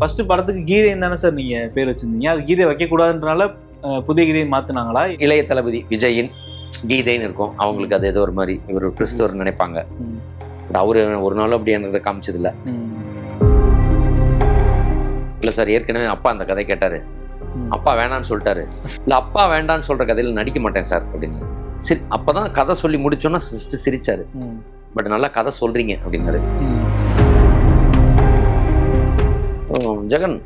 First படத்துக்கு கீதைன்னு தானே sir நீங்க பேர் வச்சிருந்தீங்க. அது கீதை வைக்கக்கூடாதுன்றனால புதிய கீதையை மாத்தினாங்களா? இளைய தளபதி விஜயின் கீதைன்னு இருக்கும். அவங்களுக்கு அது ஏதோ ஒரு மாதிரி இவர் கிறிஸ்தவர் நினைப்பாங்க. அவரு ஒரு நாளும் அப்படி எனக்கு காமிச்சது இல்லை. இல்லை சார், ஏற்கனவே அப்பா அந்த கதை கேட்டாரு. அப்பா வேணான்னு சொல்லிட்டாரு. இல்லை, அப்பா வேண்டான்னு சொல்ற கதையில் நடிக்க மாட்டேன் சார் அப்படின்னு. சரி, அப்பதான் கதை சொல்லி முடிச்சோன்னா சிரிச்சாரு. பட் நல்லா கதை சொல்றீங்க அப்படின்னாரு. ஜெகன்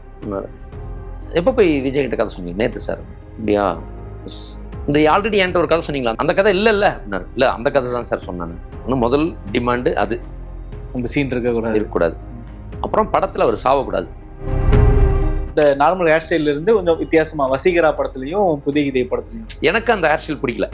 எப்போ போய் விஜய் கிட்ட கதை சொன்னீங்க? நேற்று சார். அப்படியா, இந்த ஆல்ரெடி என்கிட்ட ஒரு கதை சொன்னீங்களா? அந்த கதை இல்லை அப்படின்னாரு. இல்லை, அந்த கதை தான் சார் சொன்னாங்க. இன்னும் முதல் டிமாண்டு அது, அந்த சீன் இருக்கக்கூடாது. அப்புறம் படத்தில் அவர் சாவக்கூடாது. இந்த நார்மல் ஹேர் ஸ்டைல இருந்து கொஞ்சம் வித்தியாசமா வசீகரா படத்துலையும் புதிய கீதை படத்துலையும் எனக்கு அந்த ஹேர் ஸ்டைல் பிடிக்கல.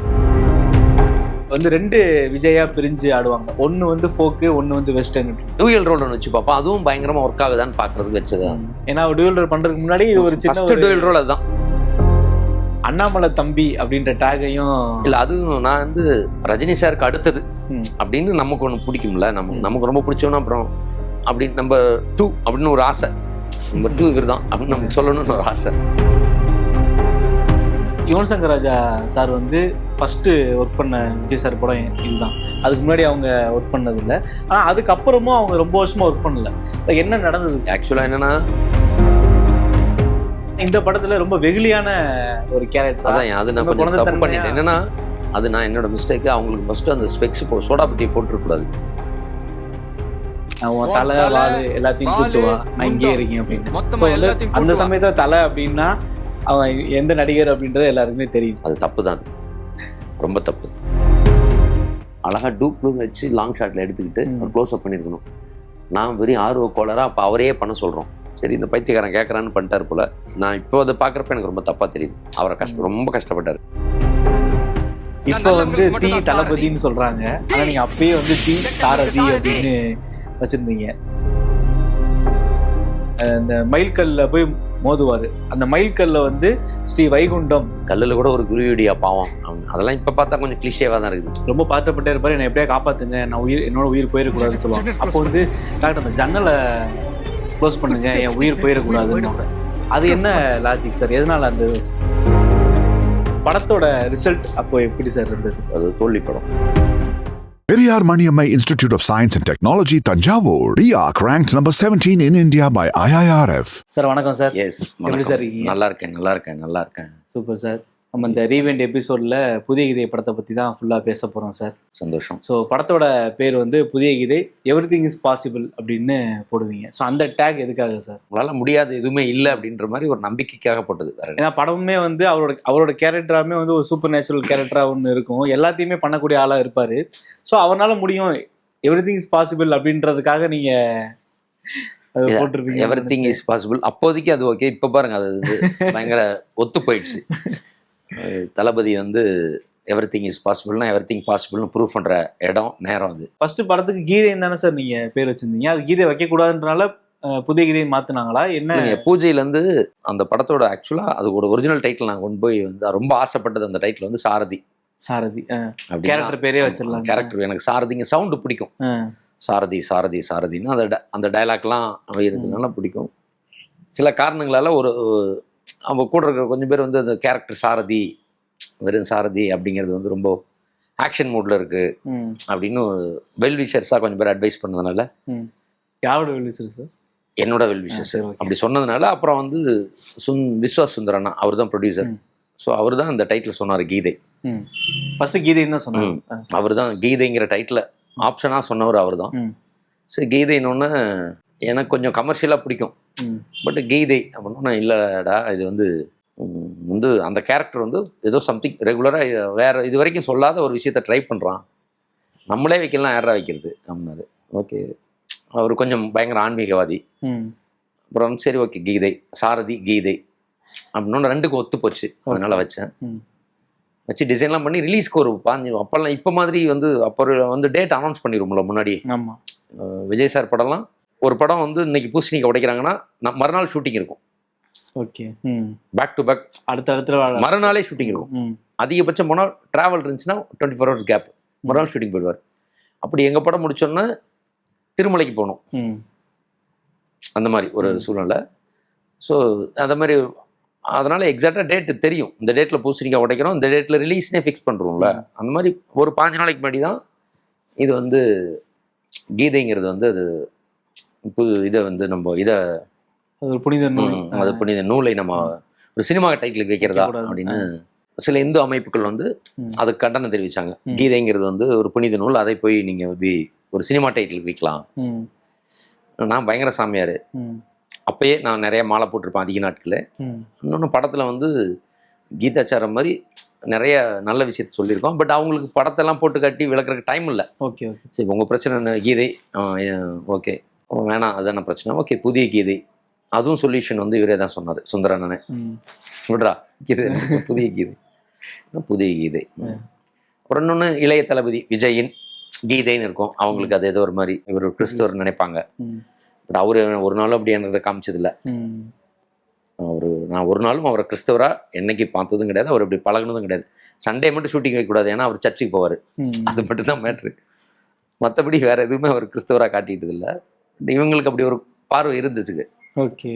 ரெண்டு விஜயா பிரிஞ்சு ஆடுவாங்க. ஒன்னு ஃபோக்கு, ஒன்னு வெஸ்டர்ன். டூயல் ரோல் வச்சு பார்ப்போம். அதுவும் பயங்கரமா ஒர்க் ஆகுதான்னு பாக்குறதுக்கு வச்சதுதான். ஏன்னா டூயல் ரோல் பண்றதுக்கு முன்னாடி இது ஒரு சின்ன டூயல் ரோல். அதுதான் அண்ணாமலை தம்பி அப்படின்ற டேகையும் இல்ல. அதுவும் நான் ரஜினி சாருக்கு அடுத்தது அப்படின்னு நமக்கு ஒண்ணு பிடிக்கும்ல. நமக்கு ரொம்ப பிடிச்சோன்னா அப்புறம் அப்படி நம்பர் 2 அப்படின்னு ஒரு ஆசை. நம்பர் 2 இவர் தான் அப்படின்னு நமக்கு சொல்லணும்னு ஒரு ஆசை. Yuvan Shankar Raja sir first work பண்ண விஜய் சார் படம் இதுதான். அதுக்கு முன்னாடி அவங்க ஒர்க் பண்ணது இல்லை. ஆனால் அதுக்கப்புறமும் அவங்க ரொம்ப வருஷமா ஒர்க் பண்ணல. என்ன நடந்தது? ஆக்சுவலா என்னன்னா, இந்த படத்துல ரொம்ப வெகுளியான ஒரு கேரக்டர். அதான் அது நான் கொஞ்சம் தப்பு பண்ணிட்டேன். என்னன்னா, அது நான் என்னோட மிஸ்டேக். அவங்களுக்கு ஃபர்ஸ்ட் அந்த ஸ்பெக்ஸ் சோடா பட்டியை போட்டுருக்கூடாது. தலை வாழு எல்லாத்தையும் கூட்டு வா, நான் இங்கே இருக்கேன் அப்படின்னு. அந்த சமயத்துல தலை அப்படின்னா அவன் எந்த நடிகர் அப்படின்றது எல்லாருக்குமே தெரியும். அது தப்பு தான், ரொம்ப தப்பு. அழகா டூப் வச்சு லாங் ஷாட்ல எடுத்துக்கிட்டு ஒரு க்ளோஸ் அப் பண்ணிருக்கணும். நான் வெறும் ஆர்வ கோளரா அப்ப அவரையே பண்ண சொல்றோம். சரி, இந்த பைத்தியக்காரன் கேட்கறான்னு பண்ணிட்டாரு போல. நான் இப்போ அதை பாக்குறப்ப எனக்கு ரொம்ப தப்பா தெரியுது. அவரை ரொம்ப கஷ்டப்பட்டாரு. இப்போ தி தளபதினு சொல்றாங்க. ஆனா நீங்க அப்பயே தி சாரதி அப்படின்னு வச்சிருந்தீங்க. இந்த மைல்கல்ல போய் மோதுவாரு. அந்த மைல்கல்ல ஸ்ரீ வைகுண்டம் கல்லுல கூட ஒரு குருவிடியா பாவம். அதெல்லாம் இப்ப பார்த்தா கொஞ்சம் கிளிஷேவா தான் இருக்குது. ரொம்ப பாட்டப்பட்டே இருப்பாரு. என்னை எப்படியா காப்பாத்துங்க, நான் என்னோட உயிர் போயிடக்கூடாதுன்னு சொல்லுவாங்க. அப்போ டாக்டர் அந்த ஜன்னலை க்ளோஸ் பண்ணுங்க, என் உயிர் போயிடக்கூடாதுன்னு. அது என்ன லாஜிக் சார்? எதனால அந்த படத்தோட ரிசல்ட் அப்போ எப்படி சார் இருந்தது? அது தோல்வி படம். Periyar Maniammai Institute of Science and Technology, Tanjavur. PIARC ranked number 17 in India by IIRF. Sir வணக்கம் சார். Yes, sir. நல்லா இருக்கேன். Super sir. நம்ம இந்த ரீவெண்ட் எபிசோட்ல புதிய கீதை படத்தை பத்தி தான் ஃபுல்லா பேச போறோம் சார். சந்தோஷம். ஸோ படத்தோட பேர் புதிய கீதை, எவ்ரிதிங் இஸ் பாசிபிள் அப்படின்னு போடுவீங்க. ஸோ அந்த டேக் எதுக்காக சார்? உங்களால முடியாது எதுவுமே இல்லை அப்படின்ற மாதிரி ஒரு நம்பிக்கைக்காக போட்டது. ஏன்னா படமுமே அவரோட கேரக்டராமே ஒரு சூப்பர் நேச்சுரல் கேரக்டரா ஒன்று இருக்கும். எல்லாத்தையுமே பண்ணக்கூடிய ஆளா இருப்பாரு. ஸோ அவரால் முடியும், எவ்ரிதிங் இஸ் பாசிபிள் அப்படின்றதுக்காக நீங்க போட்டிருப்பீங்க. எவ்ரிதிங் இஸ் பாசிபிள் அப்போதைக்கு அது ஓகே. இப்போ பாருங்க, அது பயங்கர ஒத்து போயிடுச்சு. தளபதி எவ்ரிதிங் இஸ் பாசிபிள்னா எவ்ரிதிங் பாசிபிள்னு ப்ரூவ் பண்ற இடம் நேரம். அது ஃபர்ஸ்ட் படத்துக்கு கீதைன்னு தானே சார் நீங்க பேர் வச்சிருந்தீங்க. அது கீதை வைக்கக்கூடாதுன்றனால புதிய கீதையை மாத்தினாங்களா? என்ன பூஜையில அந்த படத்தோட ஆக்சுவலா அது ஒரு ஒரிஜினல் டைட்டில் நான் கொண்டு போய் ரொம்ப ஆசைப்பட்டது. அந்த டைட்டில் சாரதி. கேரக்டர் பேரே வச்சிடலாம். கேரக்டர் எனக்கு சாரதிங்க சவுண்டு பிடிக்கும். சாரதின்னு அந்த டைலாக்லாம் இருக்கிறதுனால பிடிக்கும். சில காரணங்களால அவங்க கூட இருக்கிற கொஞ்சம் பேர் அந்த கேரக்டர் சாரதி, வெறும் சாரதி அப்படிங்கிறது ரொம்ப ஆக்ஷன் மூட்ல இருக்கு அப்படின்னு வெல்விஷர்ஸா கொஞ்சம் பேர் அட்வைஸ் பண்ணதுனால. யாரோட வெல்விஷர் சார்? என்னோட வெல்விஷர்ஸ் அப்படி சொன்னதுனால அப்புறம் விஸ்வாஸ் சுந்தரண்ணா, அவர் தான் ப்ரொடியூசர். ஸோ அவர் தான் அந்த டைட்டில் சொன்னார், கீதை. ஃபர்ஸ்ட் கீதைன்னு தான் சொன்னார். அவர் தான் கீதைங்கிற டைட்டில் ஆப்ஷனாக சொன்னவர் அவர் தான். ஸோ கீதைன்னு எனக்கு கொஞ்சம் கமர்ஷியலாக பிடிக்கும். பட் கீதை அப்படின்னா இல்லைடா, இது அந்த கேரக்டர் ஏதோ சம்திங் ரெகுலராக வேற இது வரைக்கும் சொல்லாத ஒரு விஷயத்த ட்ரை பண்ணுறான், நம்மளே வைக்கலாம், யாரா வைக்கிறது அப்படின்னாரு. ஓகே, அவர் கொஞ்சம் பயங்கர ஆன்மீகவாதி. அப்புறம் சரி ஓகே, கீதை சாரதி கீதை அப்படின்னு ரெண்டுக்கும் ஒத்து போச்சு. அதனால வச்சு டிசைன்லாம் பண்ணி ரிலீஸ்க்கு ஒரு 5 அப்போல்லாம் இப்போ மாதிரி அப்போ டேட் அனௌன்ஸ் பண்ணிடுவோம்ல முன்னாடி. விஜய் சார் படம்லாம் ஒரு படம் இன்னைக்கு பூசணிக்கு உடைக்கிறாங்கன்னா மறுநாள் ஷூட்டிங் இருக்கும். ஓகே, பேக் டு பேக் அடுத்த மறுநாளே ஷூட்டிங் இருக்கும். அதிகபட்சம் போனால் ட்ராவல் இருந்துச்சுன்னா 24 hours கேப், மறுநாள் ஷூட்டிங் போயிடுவார். அப்படி எங்கள் படம் முடிச்சோன்னா திருமலைக்கு போகணும். அந்த மாதிரி ஒரு சூழ்நிலை. ஸோ அந்த மாதிரி அதனால் எக்ஸாக்டாக டேட்டு தெரியும், இந்த டேட்டில் பூசணிக்காய் உடைக்கிறோம், இந்த டேட்டில் ரிலீஸ்னே ஃபிக்ஸ் பண்ணுறோம்ல. அந்த மாதிரி ஒரு 5 நாளைக்கு முன்னாடி தான் இது வந்து கீதைங்கிறது வந்து அது இதை வந்து நம்ம இதை அது ஒரு புனித நூல், அது புனித நூலை நம்ம ஒரு சினிமா டைட்டிலுக்கு வைக்கிறதா அப்படின்னு சில இந்து அமைப்புகள் வந்து அதுக்கு கண்டனம் தெரிவிச்சாங்க. கீதைங்கிறது வந்து ஒரு புனித நூல், அதை போய் நீங்கள் எப்படி ஒரு சினிமா டைட்டிலுக்கு வைக்கலாம். நான் பயங்கர சாமியார், அப்பயே நான் நிறைய மாலை போட்டிருப்பேன் அதிக நாட்கள். இன்னொன்று படத்தில் வந்து கீதாச்சாரம் மாதிரி நிறைய நல்ல விஷயத்த சொல்லியிருக்கோம். பட் அவங்களுக்கு படத்தெல்லாம் போட்டு கட்டி விளக்குறதுக்கு டைம் இல்லை. ஓகே ஓகே, சரி உங்கள் பிரச்சனை என்ன, கீதை ஓகே வேணாம் அதான பிரச்சனை, ஓகே புதிய கீதை, அதுவும் சொல்யூஷன் வந்து இவரே தான் சொன்னார், சுந்தரண்ணனே. விட்றா கீதை புதிய கீதை, புதிய கீதை. அப்புறம் இன்னொன்று இளைய தளபதி விஜயின் கீதைன்னு இருக்கும், அவங்களுக்கு அது ஏதோ ஒரு மாதிரி இவர் கிறிஸ்தவர் நினைப்பாங்க. பட் அவரு ஒரு நாளும் அப்படி என்னை காமிச்சதில்லை. நான் ஒரு நாளும் அவரை கிறிஸ்தவராக என்னைக்கு பார்த்ததும் கிடையாது, அவர் இப்படி பழகினதும் கிடையாது. சண்டே மட்டும் ஷூட்டிங் வைக்கக்கூடாது, ஏன்னா அவர் சர்ச்சுக்கு போவார், அது மட்டும் தான் மேட்ரு. மற்றபடி வேற எதுவுமே அவர் கிறிஸ்தவராக காட்டிட்டது இல்லை. இவங்களுக்கு அப்படி ஒரு பார்வை இருந்துச்சுக்கு. ஓகே,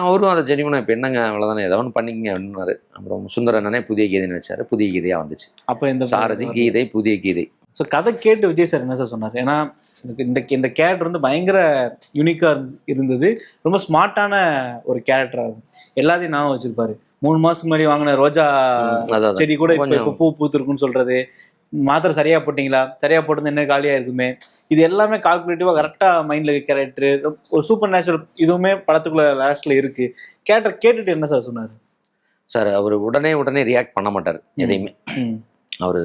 அவரும் அதை ஜெனிவனா இப்போ என்னங்க அவ்வளோதானே ஏதோ ஒன்று பண்ணிக்கங்க அப்படின்னாரு. அப்புறம் சுந்தரண்ணனே புதிய கீதைன்னு வச்சாரு, புதிய கீதையாக வந்துச்சு. அப்போ இந்த சாரதி கீதை புதிய கீதை. ஸோ கதை கேட்டு விஜய் சார் என்ன சார் சொன்னார்? ஏன்னா இந்த கேரக்டர் வந்து பயங்கர யூனிக்காக இருந்தது, ரொம்ப ஸ்மார்ட்டான ஒரு கேரக்டராக இருக்கும். எல்லாத்தையும் நான் வச்சிருப்பாரு. 3 மாதத்துக்கு முன்னாடி வாங்கின ரோஜா செடி கூட இப்போ பூ பூத்துருக்குன்னு சொல்றது, மாத்திரை சரியா போட்டிங்களா, சரியா போட்டது என்ன காலியாக இருக்குமே, இது எல்லாமே கால்குலேட்டிவாக கரெக்டாக மைண்டில் கேரக்டரு, ஒரு சூப்பர் நேச்சுரல் இதுவுமே படத்துக்குள்ள லாஸ்ட்டில் இருக்குது. கேரக்டர் கேட்டுட்டு என்ன சார் சொன்னார்? சார் அவர் உடனே ரியாக்ட் பண்ண மாட்டார் எதையுமே. அவர்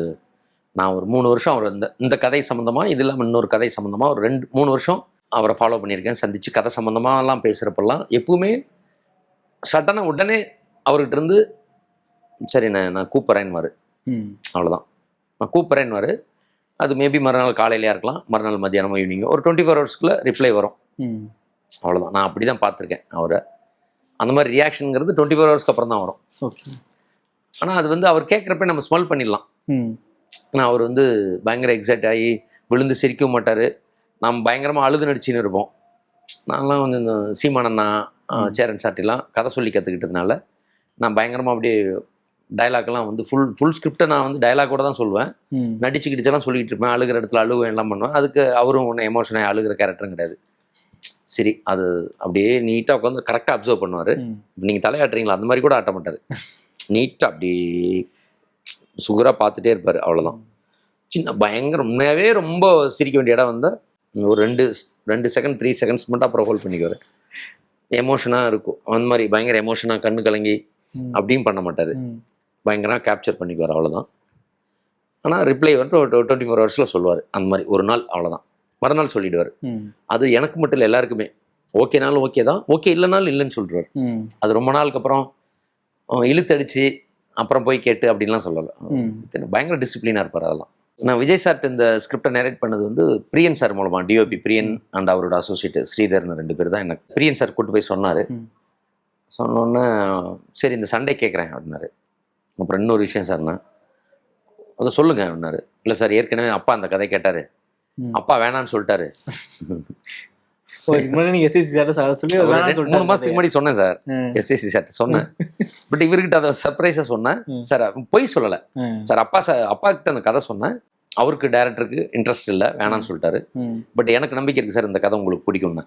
நான் ஒரு 3 வருஷம் அவர் இந்த கதை சம்மந்தமாக, இது இல்லாமல் இன்னொரு கதை சம்மந்தமாக ஒரு 2-3 வருஷம் அவரை ஃபாலோ பண்ணியிருக்கேன். சந்தித்து கதை சம்மந்தமாகலாம் பேசுகிறப்பெல்லாம் எப்பவுமே சடனாக உடனே அவர்கிட்ட இருந்து சரி நான் கூப்பிட்றேன்னுவார், அவ்வளோதான். நான் கூப்பிட்றேன்னுவார். அது மேபி மறுநாள் காலையிலையாக இருக்கலாம், மறுநாள் மத்தியானமோ ஈவினிங்கோ, ஒரு 24 ஹவர்ஸ்க்குள்ளே ரிப்ளை வரும், அவ்வளோதான். நான் அப்படி தான் பார்த்துருக்கேன் அவரை. அந்த மாதிரி ரியாக்ஷனுங்கிறது 24 ஹவர்ஸ்க்கு அப்புறம் தான் வரும். ஓகே. ஆனால் அது வந்து அவர் கேட்குறப்ப நம்ம ஸ்மெல் பண்ணிடலாம். ஆனால் அவர் வந்து பயங்கர எக்ஸைட் ஆகி விழுந்து சிரிக்கவும் மாட்டார். நாம் பயங்கரமாக அழுது நடிச்சின்னு இருப்போம். நான்லாம் வந்து இந்த சீமானண்ணா சேரன் சாட்டிலாம் கதை சொல்லி கற்றுக்கிட்டதுனால நான் பயங்கரமாக அப்படியே டைலாக்லாம் வந்து ஃபுல் ஸ்கிரிப்டை நான் வந்து டைலாக்கோட தான் சொல்லுவேன். நடிச்சுக்கிட்டுச்செல்லாம் சொல்லிக்கிட்டு இருப்பேன், அழுகிற இடத்துல அழுவேன் எல்லாம் பண்ணுவேன். அதுக்கு அவரும் ஒன்றும் எமோஷனாக அழுகிற கேரக்டரும் கிடையாது. சரி அது அப்படியே நீட்டாக உட்காந்து கரெக்டாக அப்சர்வ் பண்ணுவார். நீங்கள் தலையாட்டுறீங்களா அந்த மாதிரி கூட ஆட்ட மாட்டார், நீட்டாக அப்படியே சுகராக பார்த்துட்டே இருப்பார், அவ்வளோதான். சின்ன பயங்கர உண்மையாகவே ரொம்ப சிரிக்க வேண்டிய இடம் வந்தால் ஒரு 2 செகண்ட் 3 செகண்ட்ஸ் மட்டும் அப்புறம் ஹோல்ட் பண்ணிக்குவார். எமோஷனாக இருக்கும், அந்த மாதிரி பயங்கர எமோஷனாக கண்ணு கலங்கி அப்படியும் பண்ண மாட்டார், பயங்கரமாக கேப்சர் பண்ணிக்குவார், அவ்வளோதான். ஆனால் ரிப்ளை வந்துட்டு ஒரு 24 ஹவர்ஸில் சொல்லுவார். அந்த மாதிரி ஒரு நாள் அவ்வளோதான், மறுநாள் சொல்லிடுவார். அது எனக்கு மட்டும் இல்லை, எல்லாருக்குமே ஓகேனாலும் ஓகே தான், ஓகே இல்லைனாலும் இல்லைன்னு சொல்லிடுவார். அது ரொம்ப நாளுக்கு அப்புறம் இழுத்தடிச்சு அப்புறம் போய் கேட்டு அப்படின்லாம் சொல்லலை. பயங்கர டிசிப்ளினாக இருப்பார். அதெல்லாம் நான் விஜய் சார்ட்டு இந்த ஸ்கிரிப்டை நரேட் பண்ணது வந்து பிரியன் சார் மூலமாக, டிஓபி பிரியன் அண்ட் அவரோட அசோசியேட் ஸ்ரீதர்னு 2 பேர் தான் எனக்கு பிரியன் சார் கூட்டு போய் சொன்னார். சொன்னோன்னே சரி இந்த சண்டே கேட்குறேன் அப்படின்னாரு. அப்புறம் இன்னொரு விஷயம் சார்ண்ணா அதை சொல்லுங்க அப்படின்னாரு. இல்லை சார் ஏற்கனவே அப்பா அந்த கதை கேட்டார், அப்பா வேணான்னு சொல்லிட்டாரு. 3 மாசத்துக்கு முன்னாடி சொன்னேன் சார், எஸ்எஸ்சி சார் சொன்னேன். பட் இவர்கிட்ட அதை சர்ப்ரைஸா சொன்னேன் சார், போய் சொல்லல சார். அப்பா கிட்ட அந்த கதை சொன்னேன், அவருக்கு டைரக்டருக்கு இன்ட்ரெஸ்ட் இல்லை, வேணான்னு சொல்லிட்டாரு. பட் எனக்கு நம்பிக்கை இருக்கு சார் இந்த கதை உங்களுக்கு பிடிக்கும்னு.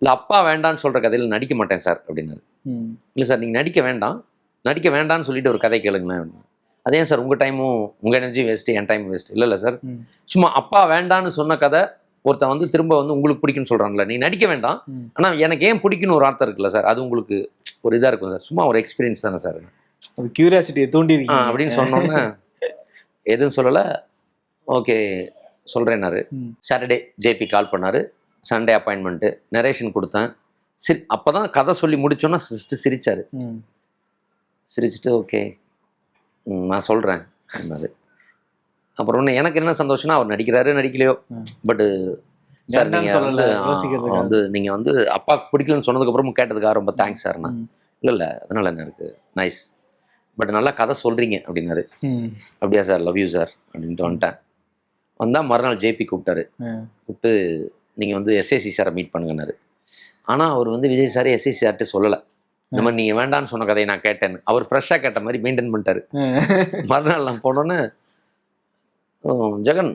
இல்லை அப்பா வேண்டான்னு சொல்ற கதையில நடிக்க மாட்டேன் சார் அப்படின்னாரு. இல்லை சார் நீங்க நடிக்க வேண்டான்னு சொல்லிட்டு ஒரு கதை கேளுங்களேன். அதே சார் உங்க டைமும் உங்க எனர்ஜி வேஸ்ட், என் டைம் வேஸ்ட். இல்லை சார் சும்மா அப்பா வேண்டான்னு சொன்ன கதை ஒருத்தன் வந்து திரும்ப வந்து உங்களுக்கு பிடிக்குன்னு சொல்றான்ல, நீ நடிக்க வேண்டாம், ஆனா எனக்கு ஏன் பிடிக்குன்னு ஒரு அர்த்தம் இருக்குல்ல சார், அது உங்களுக்கு ஒரு இதா இருக்கும் சார், சும்மா ஒரு எக்ஸ்பீரியன்ஸ் தானே சார், அது கியூரியாசிட்டியை தூண்டி அப்படின்னு சொன்னோன்னே எதுவும் சொல்லலை. ஓகே சொல்றேன்னாரு. சாட்டர்டே ஜேபி கால் பண்ணாரு, சண்டே அப்பாயின்மெண்ட்டு, நரேஷன் கொடுத்தேன். சரி அப்போதான் கதை சொல்லி முடிச்சோன்னா சிரிச்சாரு. சிரிச்சுட்டு ஓகே நான் சொல்கிறேன் அப்படின்னாரு. அப்புறம் ஒன்று எனக்கு என்ன சந்தோஷம்னா அவர் நடிக்கிறாரு நடிக்கலையோ, பட்டு சார் நீங்கள் வந்து நீங்கள் வந்து அப்பாவுக்கு பிடிக்கலன்னு சொன்னதுக்கப்புறமும் கேட்டதுக்காக ரொம்ப தேங்க்ஸ் சார்ண்ணா. இல்லை அதனால என்ன இருக்குது, நைஸ், பட் நல்லா கதை சொல்கிறீங்க அப்படின்னாரு. அப்படியா சார், லவ் யூ சார் அப்படின்ட்டு வந்துட்டேன். வந்தால் மறுநாள் ஜேபி கூப்பிட்டாரு. கூப்பிட்டு நீங்கள் வந்து எஸ்ஏசி சாரை மீட் பண்ணுங்கன்னாரு. ஆனால் அவர் வந்து விஜய் சார் எஸ்ஐ சார்ட்டு சொல்லலை. இந்த மாதிரி நீங்கள் வேண்டான்னு சொன்ன கதையை நான் கேட்டேன்னு அவர் ஃப்ரெஷ்ஷாக கேட்ட மாதிரி மெயின்டைன் பண்ணிட்டாரு. மறுநாள் நான் போனோன்னே ஜெகன்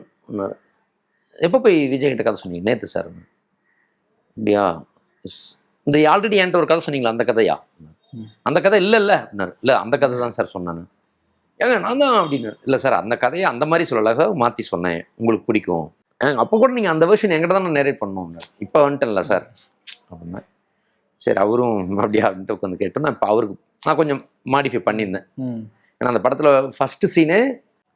எப்போ போய் விஜய் கிட்ட கதை சொன்னீங்க? நேற்று சார். அப்படியா, இந்த ஆல்ரெடி என்கிட்ட ஒரு கதை சொன்னீங்களா, அந்த கதையா? அந்த கதை இல்லை அப்படின்னாரு. இல்லை அந்த கதை தான் சார் சொன்னேன். ஏங்க நான் தான் அப்படின்னு. இல்லை சார் அந்த கதையை அந்த மாதிரி சொல்லலை, மாற்றி சொன்னேன், உங்களுக்கு பிடிக்கும். அப்போ கூட நீங்கள் அந்த வெர்ஷன் என்கிட்ட தான் நான் நேரேட் பண்ணணும். இப்போ வந்துட்டேன்ல சார் அப்படின்னா. சரி அவரும் அப்படியா அப்படின்ட்டு உட்காந்து கேட்டோம். நான் இப்போ அவருக்கு நான் கொஞ்சம் மாடிஃபை பண்ணியிருந்தேன். ஏன்னா அந்த படத்தில் ஃபஸ்ட்டு சீனே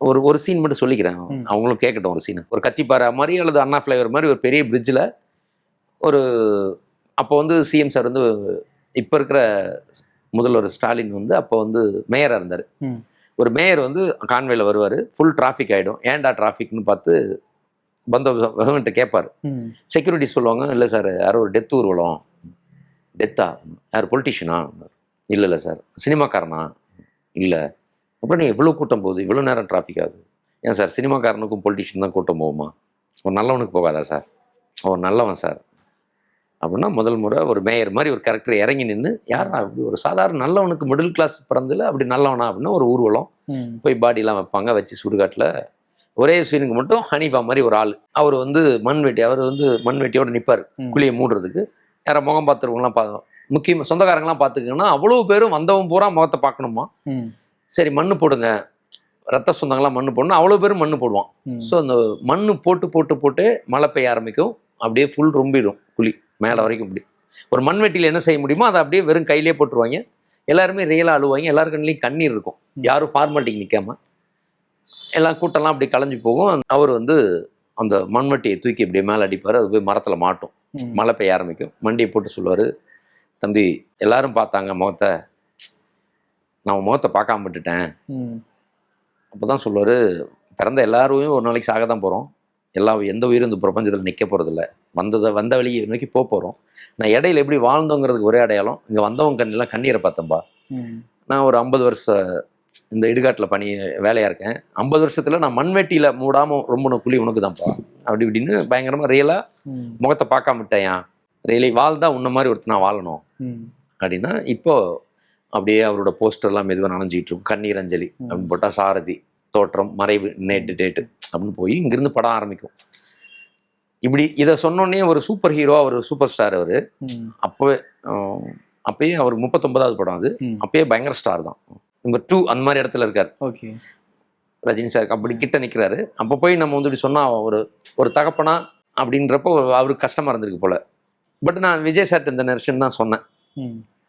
ஒரு சீன் மட்டும் சொல்லிக்கிறேன், அவங்களும் கேட்கட்டும். ஒரு சீனு ஒரு கத்திப்பாறை மாதிரி அல்லது அண்ணா ஃப்ளைவர் மாதிரி ஒரு பெரிய பிரிட்ஜில் ஒரு அப்போ வந்து சிஎம் சார் வந்து இப்போ இருக்கிற முதல்வர் ஸ்டாலின் வந்து அப்போ வந்து மேயராக இருந்தார். ஒரு மேயர் வந்து கான்வேயில் வருவார், ஃபுல் டிராஃபிக் ஆகிடும். ஏன்டா டிராஃபிக்னு பார்த்து பந்தவங்கிட்ட கேட்பார். செக்யூரிட்டி சொல்லுவாங்க, இல்லை சார் யாரோ ஒரு டெத் ஊர்வலம். டெத்தா? யார் பொலிட்டிஷியனா? இல்லை சார். சினிமாக்காரனா? இல்லை. அப்புறம் நீ எவ்வளோ கூட்டம் போகுது, இவ்வளோ நேரம் டிராஃபிக் ஆகுது. ஏன் சார் சினிமாக்காரனுக்கும் பொலிட்டிஷியன் தான் கூட்டம் போகுமா? ஒரு நல்லவனுக்கு போகாதா சார்? அவர் நல்லவன் சார் அப்படின்னா முதல் முறை ஒரு மேயர் மாதிரி ஒரு கேரக்டர் இறங்கி நின்று, யாரா அப்படி ஒரு சாதாரண நல்லவனுக்கு மிடில் கிளாஸ் பிறந்தில் அப்படி நல்லவனா அப்படின்னா ஒரு ஊர்வலம் போய் பாடியெல்லாம் வைப்பாங்க, வச்சு சுடுகாட்டில் ஒரே சீனுக்கு மட்டும் ஹனீஃபா மாதிரி ஒரு ஆள், அவர் வந்து அவர் வந்து மண்வெட்டியோடு நிற்பார் குழியை மூடுறதுக்கு. யாரை முகம் பார்த்துருவங்களாம் முக்கியமாக சொந்தக்காரங்களாம் பார்த்துக்கிங்கன்னா அவ்வளோ பேரும் வந்தவன் பூரா முகத்தை பார்க்கணுமா. சரி மண்ணு போடுங்க, ரத்த சொந்தங்கள்லாம் மண்ணு போடணும், அவ்வளோ பேரும் மண்ணு போடுவான். ஸோ அந்த மண்ணு போட்டு மழை பெய்ய ஆரம்பிக்கும், அப்படியே ஃபுல் ரொம்பிடும் குழி மேலே வரைக்கும். இப்படி ஒரு மண்வெட்டியில் என்ன செய்ய முடியுமோ அதை அப்படியே வெறும் கையிலே போட்டுருவாங்க. எல்லாருமே ரியலாக அழுவாங்க, எல்லாரு கண்ணிலையும் கண்ணீர் இருக்கும், யாரும் ஃபார்மாலிட்டிக்கு நிற்காம. எல்லாம் கூட்டம்லாம் அப்படி கலைஞ்சு போகும். அவர் வந்து அந்த மண்வெட்டியை தூக்கி இப்படியே மேலே அடிப்பார், அது போய் மரத்தில் மாட்டும், மழை பெய்ய ஆரம்பிக்கும். மண்டியை போட்டு சொல்லுவார், தம்பி எல்லாரும் பார்த்தாங்க முகத்தை, நான் முகத்தை பார்க்காம விட்டுட்டேன். அப்போ தான் சொல்லுவார், பிறந்த எல்லாரும் ஒரு நாளைக்கு சாக தான் போகிறோம், எந்த உயிரும் இந்த பிரபஞ்சத்தில் நிற்க போகிறதில்ல, வந்த வழியை நோக்கி போகிறோம். நான் இடையில எப்படி வாழ்ந்தோங்கிறதுக்கு ஒரே அடையாளம், இங்கே வந்தவங்க கண்ணெல்லாம் கண்ணீரை பார்த்தேன்பா. நான் ஒரு 50 வருஷம் இந்த இடுகாட்டில் வேலையாக இருக்கேன். 50 வருஷத்தில் நான் மண்வெட்டியில் மூடாமல் ரொம்ப குழி உனக்கு தான்ப்பா அப்படி இப்படின்னு பயங்கரமாக ரியலாக முகத்தை பார்க்காம விட்டேன். ரியலி வாழ்ந்தா உன்ன மாதிரி ஒருத்தர் நான் வாழணும் அப்படின்னா. இப்போ அப்படியே அவரோட போஸ்டர்லாம் மெதுவாக நனைஞ்சிக்கிட்டு இருக்கும். கண்ணீர் அஞ்சலி அப்படின்னு போட்டால் சாரதி, தோற்றம், மறைவு, டேட்டு அப்படின்னு போய் இங்கிருந்து படம் ஆரம்பிக்கும். இப்படி இதை சொன்னோடனே ஒரு சூப்பர் ஹீரோ, அவர் சூப்பர் ஸ்டார். அவர் அப்பயே அவர் 39வது படம் அது. அப்பயே பயங்கர ஸ்டார் தான், நம்பர் 2 அந்த மாதிரி இடத்துல இருக்காரு. ஓகே, ரஜினி சார் அப்படி கிட்ட நிற்கிறாரு. அப்போ போய் நம்ம வந்து சொன்னா ஒரு தகப்பனா அப்படின்றப்போ அவருக்கு கஷ்டமா இருந்திருக்கு போல. பட் நான் விஜய் சார் இந்த நெர்ஷன் தான் சொன்னேன்,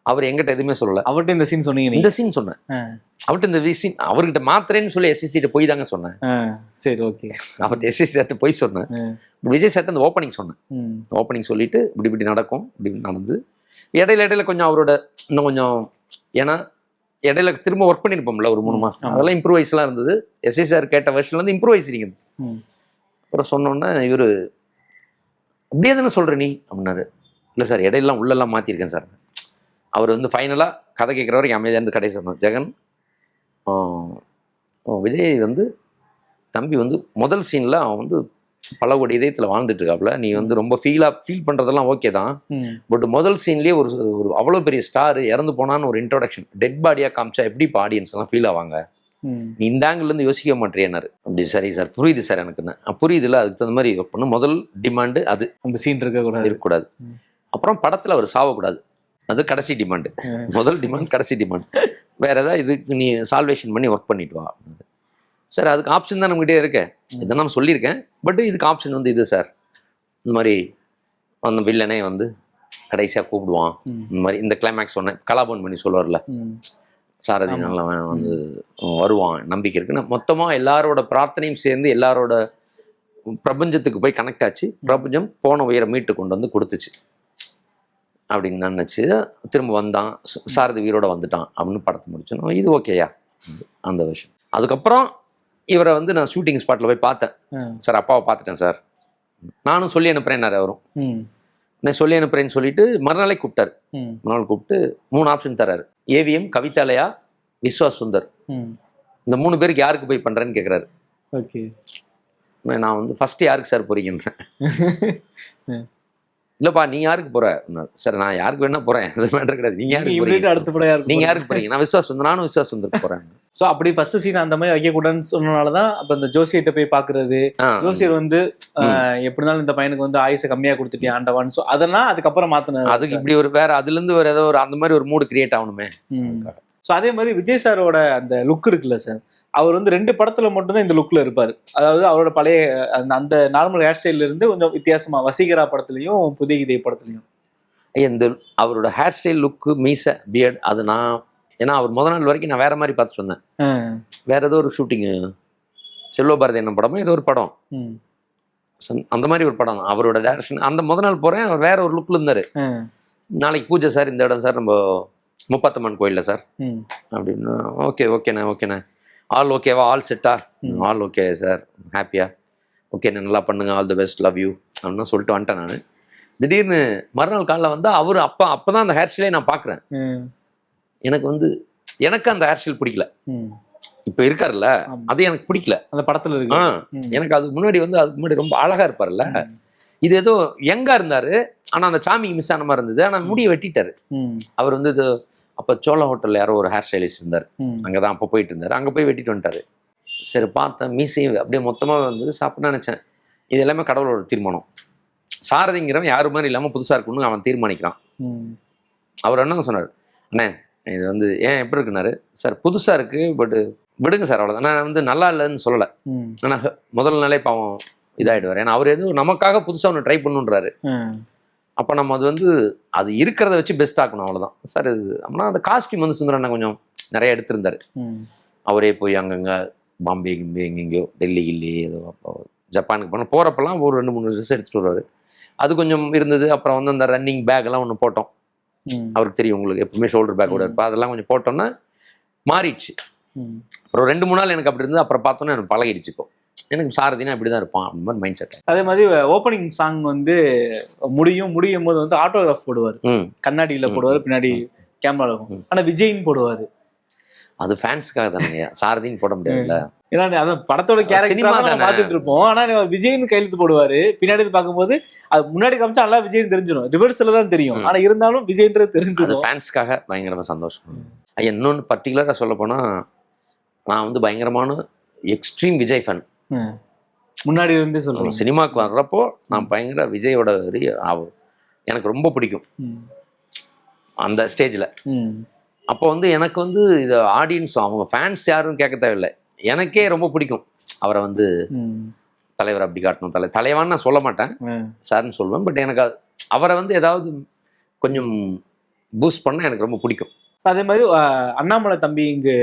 அவர் எங்கிட்ட எதுவுமே சொல்லல. அவர்கிட்ட இந்த சீன் சொன்னீங்க? இந்த சீன் சொன்னேன் அவர்கிட்ட, இந்த சீன் அவர்கிட்ட மாத்திரேன்னு சொல்லி எஸ்எஸ்சிட்ட போய் தாங்க சொன்னேன். சரி ஓகே, அவர்கிட்ட எஸ்எஸ்சி சார்ட்ட போய் சொன்னேன். விஜய் சார்ட்ட அந்த ஓப்பனிங் சொன்னேன். ஓப்பனிங் சொல்லிட்டு இப்படி நடக்கும், இப்படி நடந்து இடையில கொஞ்சம் அவரோட இன்னும் கொஞ்சம், ஏன்னா இடையில திரும்ப ஒர்க் பண்ணியிருப்போம்ல ஒரு 3 மாதம், அதெல்லாம் இம்ப்ரூவைஸ்லாம் இருந்தது. எஸ்எஸ்சி சார் கேட்ட வருஷன்ல வந்து இம்ப்ரூவைஸ் இருந்துச்சு. அப்புறம் சொன்னோன்னே இவர் அப்படியே தானே சொல்கிற நீ அப்படின்னாரு. இல்லை சார் இடையெல்லாம் உள்ளெல்லாம் மாற்றிருக்கேன் சார். அவர் வந்து ஃபைனலாக கதை கேட்குற வரைக்கும் அமைதியாக இருந்து கடைசி சொன்னார், ஜெகன் விஜய் வந்து தம்பி வந்து முதல் சீனில் அவன் வந்து பல கோடி இதயத்தில் வாழ்ந்துட்டு இருக்காப்புல, நீ வந்து ரொம்ப ஃபீல் பண்ணுறதெல்லாம் ஓகே தான், பட் முதல் சீன்லேயே ஒரு அவ்வளோ பெரிய ஸ்டார் இறந்து போனான்னு ஒரு இன்ட்ரோடக்ஷன் டெட் பாடியாக காமிச்சா எப்படி இப்போ ஆடியன்ஸ் எல்லாம் ஃபீல் ஆவாங்க, நீ இந்த ஆங்கிள்லேருந்து யோசிக்க மாட்டேறியானாரு. அப்படி சரி சார் புரியுது சார் எனக்குன்னு. புரியுதுல்ல, அதுக்கு தகுந்த மாதிரி ஒர்க் பண்ண முதல் டிமாண்டு அது, அந்த சீன் இருக்கக்கூடாது. அப்புறம் படத்தில் அவர் சாவக்கூடாது, அது கடைசி டிமாண்டு. முதல் டிமாண்ட் கடைசி டிமாண்ட். வேறு ஏதாவது இதுக்கு நீ சால்வேஷன் பண்ணி ஒர்க் பண்ணிட்டு வா. சார் அதுக்கு ஆப்ஷன் தான் நம்மகிட்டே இருக்க, இதை நான் சொல்லியிருக்கேன், பட் இதுக்கு ஆப்ஷன் வந்து இது சார், இந்த மாதிரி அந்த வில்லனே வந்து கடைசியாக கூப்பிடுவான், இந்த மாதிரி இந்த கிளைமேக்ஸ் சொன்னேன், கலாபன் பண்ணி சொல்லுவார்ல சாரதி நல்லவன் வந்து வருவான் நம்பிக்கை இருக்குன்னு. மொத்தமாக எல்லாரோட பிரார்த்தனையும் சேர்ந்து எல்லாரோட பிரபஞ்சத்துக்கு போய் கனெக்ட் ஆச்சு. பிரபஞ்சம் போன உயரை மீட்டு கொண்டு வந்து கொடுத்துச்சு அப்படின்னு நினச்சி திரும்ப வந்தான், சாரதி உயிரோட வந்துட்டான் அப்படின்னு படத்தை முடிச்சோம். இது ஓகேயா அந்த விஷயம். அதுக்கப்புறம் இவரை வந்து நான் ஷூட்டிங் ஸ்பாட்டில் போய் பார்த்தேன். சார் அப்பாவை பார்த்துட்டேன் சார், நானும் சொல்லி அனுப்புறேன்னாரு. அவரும் நான் சொல்லி அனுப்புறேன்னு சொல்லிட்டு மறுநாளே கூப்பிட்டாரு. மறுநாள் கூப்பிட்டு 3 ஆப்ஷன் தராரு, ஏவிஎம், கவிதாலயா, விஸ்வாஸ் சுந்தர். இந்த 3 பேருக்கு யாருக்கு போய் பண்ணுறேன்னு கேட்குறாரு. ஓகே, நான் வந்து ஃபஸ்ட்டு யாருக்கு சார் போறீங்கன்றேன். இல்லப்பா நீ யாருக்கு போற? சார் நான் யாருக்கு வேணா போறேன், அது மேட்டர் கிடையாது. நீங்க யாருக்கு போறீங்க? அடுத்த படம் யாருக்கு நீங்க யாருக்கு போறீங்க? நான் விஸ்வாஸ் வந்து நானும் விஸ்வாஸ் வந்து போறேன். சோ அப்படி ஃபர்ஸ்ட் சீன் அந்த மாதிரி வைக்கக்கூடாதுன்னு சொன்னனாலதான் அப்ப இந்த ஜோசியர்கிட்ட போய் பாக்குறது, ஜோசியர் வந்து எப்படினாலும் இந்த பையனுக்கு வந்து ஆயுசை கம்மியா கொடுத்துட்டே ஆண்டவான். சோ அதெல்லாம் அதுக்கப்புறம் மாத்தினது. அதுக்கு இப்படி ஒரு வேற அதுல இருந்து வேற ஏதோ ஒரு அந்த மாதிரி ஒரு மூடு கிரியேட் ஆகணுமே. சோ அதே மாதிரி விஜய் சாரோட அந்த லுக் இருக்குல்ல சார், அவர் வந்து 2 படத்துல மட்டும்தான் இந்த லுக்ல இருப்பாரு. அதாவது அவரோட பழைய அந்த நார்மல் ஹேர் ஸ்டைல்ல இருந்து கொஞ்சம் வித்தியாசமா வசீகரா படத்துலயும் புதிய கீதை படத்துலயும் இந்த அவரோட ஹேர் ஸ்டைல் லுக்கு, மீசை, பியர்ட், அது நான் ஏன்னா அவர் முதல் நாள் வரைக்கும் நான் வேற மாதிரி பார்த்துட்டு வந்தேன். வேற ஏதோ ஒரு ஷூட்டிங்கு, செல்வபாரதி என்ன படமோ ஏதோ ஒரு படம், அந்த மாதிரி ஒரு படம் தான் அவரோட டேரக்ஷன். அந்த முதல் நாள் போறேன், அவர் வேற ஒரு லுக்ல இருந்தாரு. நாளைக்கு பூஜை சார், இந்த இடம் சார் நம்ம முப்பத்தம்மன் கோயில்ல சார் அப்படின்னு. ஓகேண்ணே ஆல் ஓகேவா, ஆல் செட்டா, ஆல் ஓகே சார், ஹாப்பியா, ஓகேண்ணே நல்லா பண்ணுங்க, all the best, love you அப்படின்னு சொல்லிட்டு வந்துட்டேன் நான். திடீர்னு மறுநாள் காலைல வந்து அவரு அப்பதான் அந்த ஹேர் ஸ்டைலே நான் பாக்குறேன். எனக்கு அந்த ஹேர் ஸ்டைல் பிடிக்கல. இப்ப இருக்காருல்ல, அது எனக்கு பிடிக்கல அந்த படத்துல இருக்கு. எனக்கு அதுக்கு முன்னாடி ரொம்ப அழகா இருப்பாருல்ல, இது ஏதோ யங்கா இருந்தாரு, ஆனா அந்த சாமிக்கு மிஸ் ஆன மாதிரி இருந்தது. ஆனா முடியை வெட்டிட்டாரு அவர் வந்து. இது அப்ப சோழா ஹோட்டல்ல யாரோ ஒரு ஹேர் ஸ்டைலிஸ்ட் இருந்தார், அங்கதான் அப்ப போயிட்டு இருந்தாரு. அங்க போய் வெட்டிட்டு வந்துட்டாரு. சரி பார்த்தேன், மீசையும் அப்படியே மொத்தமா வந்து சாப்பிட்டு நினைச்சேன் இது எல்லாமே கடவுளோட தீர்மானம். சாரதிங்கிறவன் யாரு மாதிரி இல்லாம புதுசா இருக்கணும்னு அவன் தீர்மானிக்கிறான். அவர் என்ன சொன்னார், அண்ணே இது வந்து ஏன் எப்படி இருக்குனாரு. சார் புதுசா இருக்கு, பட் விடுங்க சார், அவ்வளவுதான். நான் வந்து நல்லா இல்லைன்னு சொல்லலை, ஆனா முதல் நாளே பாவம் இதாயிடுவார். ஏன்னா அவர் எதுவும் நமக்காக புதுசா ஒன்று ட்ரை பண்ணுன்றாரு. அப்போ நம்ம அது வந்து அது இருக்கிறத வச்சு பெஸ்ட் ஆக்கணும், அவ்வளோதான் சார். இது அப்படின்னா அந்த காஸ்டியூம் வந்து சுந்தரண்ணா கொஞ்சம் நிறைய எடுத்திருந்தாரு. அவரே போய் அங்கங்கே பாம்பே கிம்பே எங்கெங்கயோ டெல்லி கில்லி ஏதோ அப்போ ஜப்பானுக்கு போகிறப்பெல்லாம் ஒரு 2-3 ட்ரெஸ் எடுத்துகிட்டு வருவார். அது கொஞ்சம் இருந்தது. அப்புறம் வந்து அந்த ரன்னிங் பேக் எல்லாம் ஒன்று போட்டோம். அவருக்கு தெரியும், உங்களுக்கு எப்பவுமே ஷோல்டர் பேக்கோட இருப்பா, அதெல்லாம் கொஞ்சம் போட்டோன்னா மாறிடுச்சு. அப்புறம் 2-3 நாள் எனக்கு அப்படி இருந்தது. அப்புறம் பார்த்தோன்னா எனக்கு பழகிடுச்சு. இப்போ எனக்கு சாரதினா இப்படிதான் இருப்பான் அந்த மாதிரி மைண்ட் செட். அதே மாதிரி ஓப்பனிங் சாங் வந்து முடியும் போது வந்து ஆட்டோகிராஃப் போடுவார், கண்ணாடியில போடுவார், பின்னாடி கேமரா இருக்கும். ஆனா விஜய்னு போடுவாரு. அது ஃபேன்ஸ்க்காக தானே, சாரதின்னு போட முடியாதுல்ல. ஏன்னா அதான் படத்தோட கேரக்டர் பார்த்துட்டு இருப்போம். ஆனா விஜய்னு கையெழுத்து போடுவாரு. பின்னாடி பார்க்கும்போது அது முன்னாடி காமிச்சா நல்லா விஜய்னு தெரிஞ்சிடும், ரிவர்ஸ்ல தான் தெரியும். ஆனா இருந்தாலும் விஜய்ன்றது தெரிஞ்சிடும். ஃபேன்ஸ்க்காக பயங்கரமா சந்தோஷம். இன்னொன்னு பர்டிகுலரா சொல்ல போனா, நான் வந்து பயங்கரமான எக்ஸ்ட்ரீம் விஜய் ஃபேன். முன்னாடி இருந்து சொல்றேன். சினிமாவுக்கு வர்றப்போ நான் பயங்கர விஜயோட எனக்கு ரொம்ப பிடிக்கும் அந்த ஸ்டேஜ்ல. அப்போ வந்து எனக்கு வந்து இது ஆடியன்ஸ், அவங்க ஃபேன்ஸ் யாரும் கேட்க தேவையில்லை, எனக்கே ரொம்ப பிடிக்கும் அவரை. வந்து தலைவர் அப்படி காட்டணும், தலைவான்னு நான் சொல்ல மாட்டேன், சார்ன்னு சொல்லுவேன். பட் எனக்கு அவரை வந்து ஏதாவது கொஞ்சம் பூஸ்ட் பண்ண எனக்கு ரொம்ப பிடிக்கும். அதே மாதிரி அண்ணாமலை தம்பி இங்கு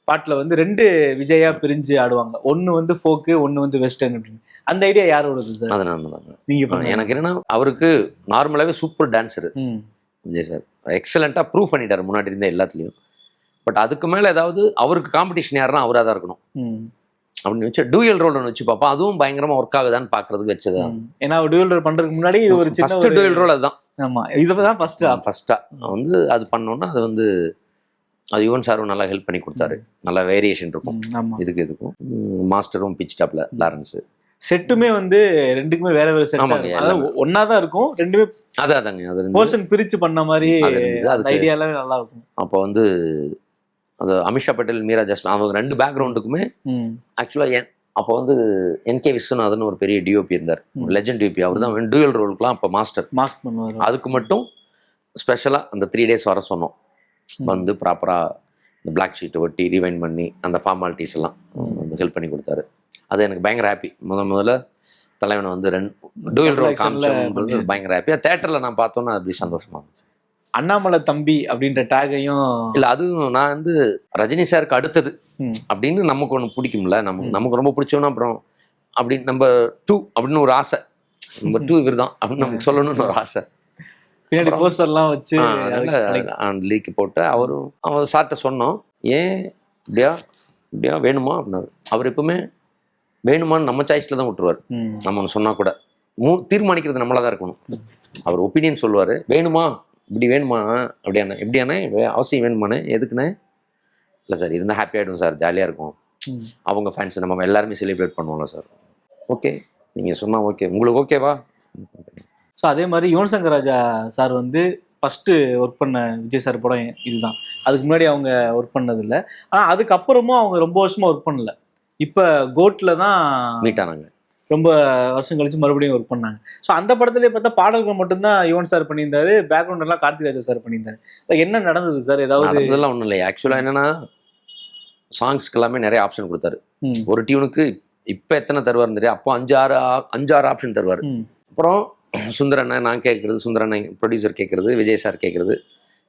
பாட்டுல வந்து 2 விஜயா பிரிஞ்சு ஆடுவாங்க. ஒன்னு வந்து ஃபோக்கு, ஒன்னு வந்து வெஸ்டர்ன் அப்படின்னு. அந்த ஐடியா யாரோடது சார்? அதனால நீங்க எனக்கு என்னன்னா, அவருக்கு நார்மலாவே சூப்பர் டான்ஸர் விஜய் சார், எக்ஸலண்டா ப்ரூவ் பண்ணிட்டாரு முன்னாடி இருந்த எல்லாத்துலயும். பட் அதுக்கு மேல ஏதாவது அவருக்கு காம்படிஷன் யாருன்னா அவரா தான் இருக்கணும் அப்படின்னு வச்சு டூயல் ரோல் ஒன்று வச்சு பார்ப்போம். அதுவும் பயங்கரமா ஒர்க் ஆகுதான்னு பாக்குறதுக்கு வச்சது. ஏன்னா டூயல் ரோல் பண்றதுக்கு முன்னாடி இது ஒரு சின்ன டூயல் ரோல் அதுதான். ஆமா, இதுதான் ஃபர்ஸ்டா வந்து அது பண்ணோம்னா அது வந்து அது யுவன் சாரும் நல்லா ஹெல்ப் பண்ணி கொடுத்தாரு. நல்லா வேரியேஷன் இருக்கும் இதுக்கும். மாஸ்டரும் பிச் டாப்ல லாரன்ஸ் செட்டுமே வந்து 2க்குமே வேற வேற செட். ஒன்னாதான் இருக்கும் 2மே. அதாங்க, அது போர்ஷன் பிரிச்சு பண்ண மாதிரி ஐடியால நல்லா இருக்கும். அப்போ வந்து அது அமிஷா பட்டேல், மீரா ஜாஸ்மின், அவங்க 2 பேக்ரவுண்டுக்குமே ஆக்சுவலா அப்போ வந்து என்கே விஸ்வநாதன் ஒரு பெரிய டிஓபி இருந்தார், லெஜெண்ட் டிஓபி. அவர் தான் டூயல் ரோலுக்குலாம் அப்போ மாஸ்டர் பண்ணுவார். அதுக்கு மட்டும் ஸ்பெஷலா அந்த 3 days வர சொன்னோம். வந்து ப்ராப்பராக இந்த பிளாக் ஷீட்டை ஒட்டி ரீவைண்ட் பண்ணி அந்த ஃபார்மாலிட்டிஸ் எல்லாம் ஹெல்ப் பண்ணி கொடுத்தாரு. அது எனக்கு பயங்கர ஹாப்பி. முதல்ல தலைவனை வந்து 2 டூயல் ரோல் காமிச்சோம்ன்றது பயங்கர ஹாப்பி. தேட்டரில் நான் பார்த்தோன்னா அப்படி சந்தோஷமா இருந்துச்சு. அண்ணாமலை தம்பி அப்படின்ற டேகையும் இல்லை, அதுவும் நான் வந்து ரஜினி சாருக்கு அடுத்தது அப்படின்னு நமக்கு ஒன்று பிடிக்கும்ல, நமக்கு ரொம்ப பிடிச்சோன்னா அப்புறம் அப்படி நம்பர் 2 அப்படின்னு ஒரு ஆசை. நம்பர் 2 இவர் தான் அப்படின்னு நமக்கு சொல்லணும்னு ஒரு ஆசை. பின்னாடி போஸ்டர்லாம் வச்சு லீக் போட்டு அவர் சார்ட்ட சொன்னோம், ஏன் இப்படியா வேணுமா அப்படின்னாரு. அவர் எப்பவுமே வேணுமான்னு நம்ம சாய்ஸ்ல தான் விட்டுருவார். நம்ம ஒன்று சொன்னா கூட தீர்மானிக்கிறது நம்மளா தான் இருக்கணும். அவர் ஒப்பீனியன் சொல்லுவார், வேணுமா இப்படி வேணுமா அப்படியாண்ணே எப்படியாண்ணே அவசியம் வேணுமாண்ணே எதுக்குண்ணே, இல்லை சார் இருந்தால் ஹாப்பி ஆகிடும் சார், ஜாலியாக இருக்கும், அவங்க ஃபேன்ஸ் நம்ம எல்லாருமே செலிப்ரேட் பண்ணுவோம்ல சார். ஓகே நீங்கள் சொன்னால் ஓகே, உங்களுக்கு ஓகேவா, ஸோ அதே மாதிரி யுவன் சங்கர் ராஜா சார் வந்து ஃபஸ்ட்டு ஒர்க் பண்ண விஜய் சார் படம் இதுதான். அதுக்கு முன்னாடி அவங்க ஒர்க் பண்ணதில்லை. ஆனால் அதுக்கப்புறமும் அவங்க ரொம்ப வருஷமாக ஒர்க் பண்ணல. இப்போ கோட்டில் தான் மீட் ஆனாங்க, ரொம்ப வருஷம் கழிச்சு மறுபடியும் ஒர்க் பண்ணாங்க. ஸோ அந்த படத்துலேயே பார்த்தா பாடல்கள் மட்டும்தான் யுவன் சார் பண்ணியிருந்தாரு, பேக்ரவுண்ட் எல்லாம் கார்த்திக் ராஜா சார் பண்ணியிருந்தாரு. என்ன நடந்தது சார்? ஏதாவது அதெல்லாம் ஒன்றும் இல்லை. ஆக்சுவலாக என்னன்னா சாங்ஸ்க்கு எல்லாமே நிறைய ஆப்ஷன் கொடுத்தாரு. ஒரு டியூனுக்கு இப்போ எத்தனை தருவார்னு தெரியும், அப்போ 5-6 ஆப்ஷன் தருவார். அப்புறம் சுந்தரண்ணன் நான் கேட்குறது, சுந்தரண்ணன் ப்ரொடியூசர் கேட்குறது, விஜய் சார் கேட்குறது,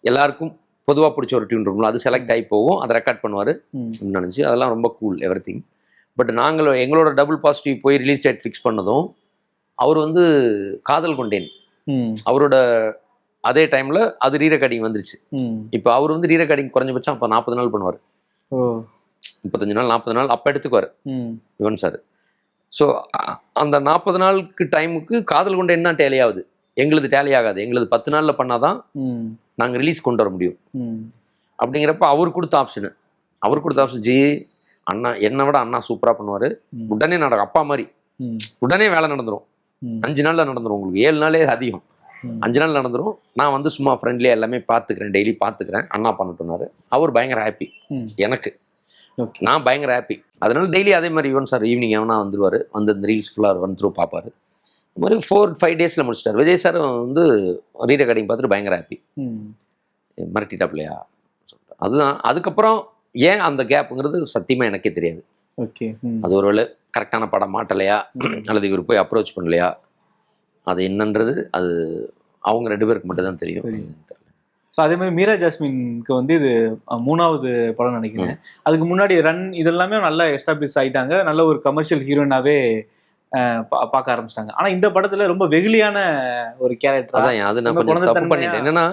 எல்லாருக்கும் பொதுவாக பிடிச்ச ஒரு டியூன் இருக்கும்ல, அது செலக்ட் ஆகி போகும், அதை ரெக்கார்ட் பண்ணுவார் நினச்சி. அதெல்லாம் ரொம்ப கூல் எவ்ரி திங். பட் நாங்கள் எங்களோட டபுள் பாசிட்டிவ் போய் ரிலீஸ் டேட் ஃபிக்ஸ் பண்ணதும் அவர் வந்து காதல் கொண்டேன் அவரோட அதே டைமில் அது ரீ ரெக்கார்டிங் வந்துருச்சு. இப்போ அவர் வந்து ரீ ரெக்கார்டிங் குறைஞ்சபட்சம் அப்போ 40 நாள் பண்ணுவார், 35 நாள் 40 நாள் அப்போ எடுத்துக்குவார் யுவன் சார். ஸோ அந்த 40 நாளுக்கு டைமுக்கு காதல் கொண்டேன் தான் டேலி ஆகுது, எங்களுது டேலி ஆகாது. எங்களுது 10 நாளில் பண்ணாதான் நாங்கள் ரிலீஸ் கொண்டு வர முடியும். அப்படிங்கிறப்ப அவர் கொடுத்த ஆப்ஷன் ஜி அண்ணா, என்னை விட அண்ணா சூப்பராக பண்ணுவார், உடனே நடக்கும், அப்பா மாதிரி உடனே வேலை நடந்துடும், 5 நாளில் நடந்துடும், உங்களுக்கு 7 நாளே அதிகம், 5 நாள் நடந்துடும். நான் வந்து சும்மா ஃப்ரெண்ட்லியாக எல்லாமே பார்த்துக்கிறேன், டெய்லி பார்த்துக்கிறேன், அண்ணா பண்ணிட்டுனாரு. அவர் பயங்கர ஹாப்பி, எனக்கு நான் பயங்கர ஹாப்பி. அதனால டெய்லி அதே மாதிரி யுவன் சார் ஈவினிங் எவனா வந்துருவார், வந்து இந்த ரீல்ஸ் ஃபுல்லாக ரன் த்ரூ பார்ப்பார். இந்த மாதிரி 4-5 டேஸில் முடிச்சிட்டார். விஜய் சார் வந்து ரீ ரெக்கார்டிங் பார்த்துட்டு பயங்கர ஹாப்பி, மிரட்டிட்டாப்லையா சொல்லிட்டு. அதுதான். அதுக்கப்புறம் ஏன் அந்த கேப்புங்கிறது சத்தியமாக எனக்கே தெரியாது. அது ஒருவேளை கரெக்டான படம் மாட்டலையா அல்லது இவர் போய் அப்ரோச் பண்ணலையா, அது என்னன்றது அது அவங்க 2 பேருக்கு மட்டும் தான் தெரியும். ஸோ அதே மாதிரி மீரா ஜாஸ்மின்க்கு வந்து இது 3வது படம் நினைக்கிறேன். அதுக்கு முன்னாடி ரன் இதெல்லாமே நல்லா எஸ்டாப்ளிஷ் ஆகிட்டாங்க, நல்ல ஒரு கமர்ஷியல் ஹீரோயினாவே பார்க்க ஆரம்பிச்சிட்டாங்க. ஆனால் இந்த படத்தில் ரொம்ப வெகுளியான ஒரு கேரக்டர். அதான் அது நான் கொஞ்சம் தப்பு பண்ணிட்டேன். என்னன்னா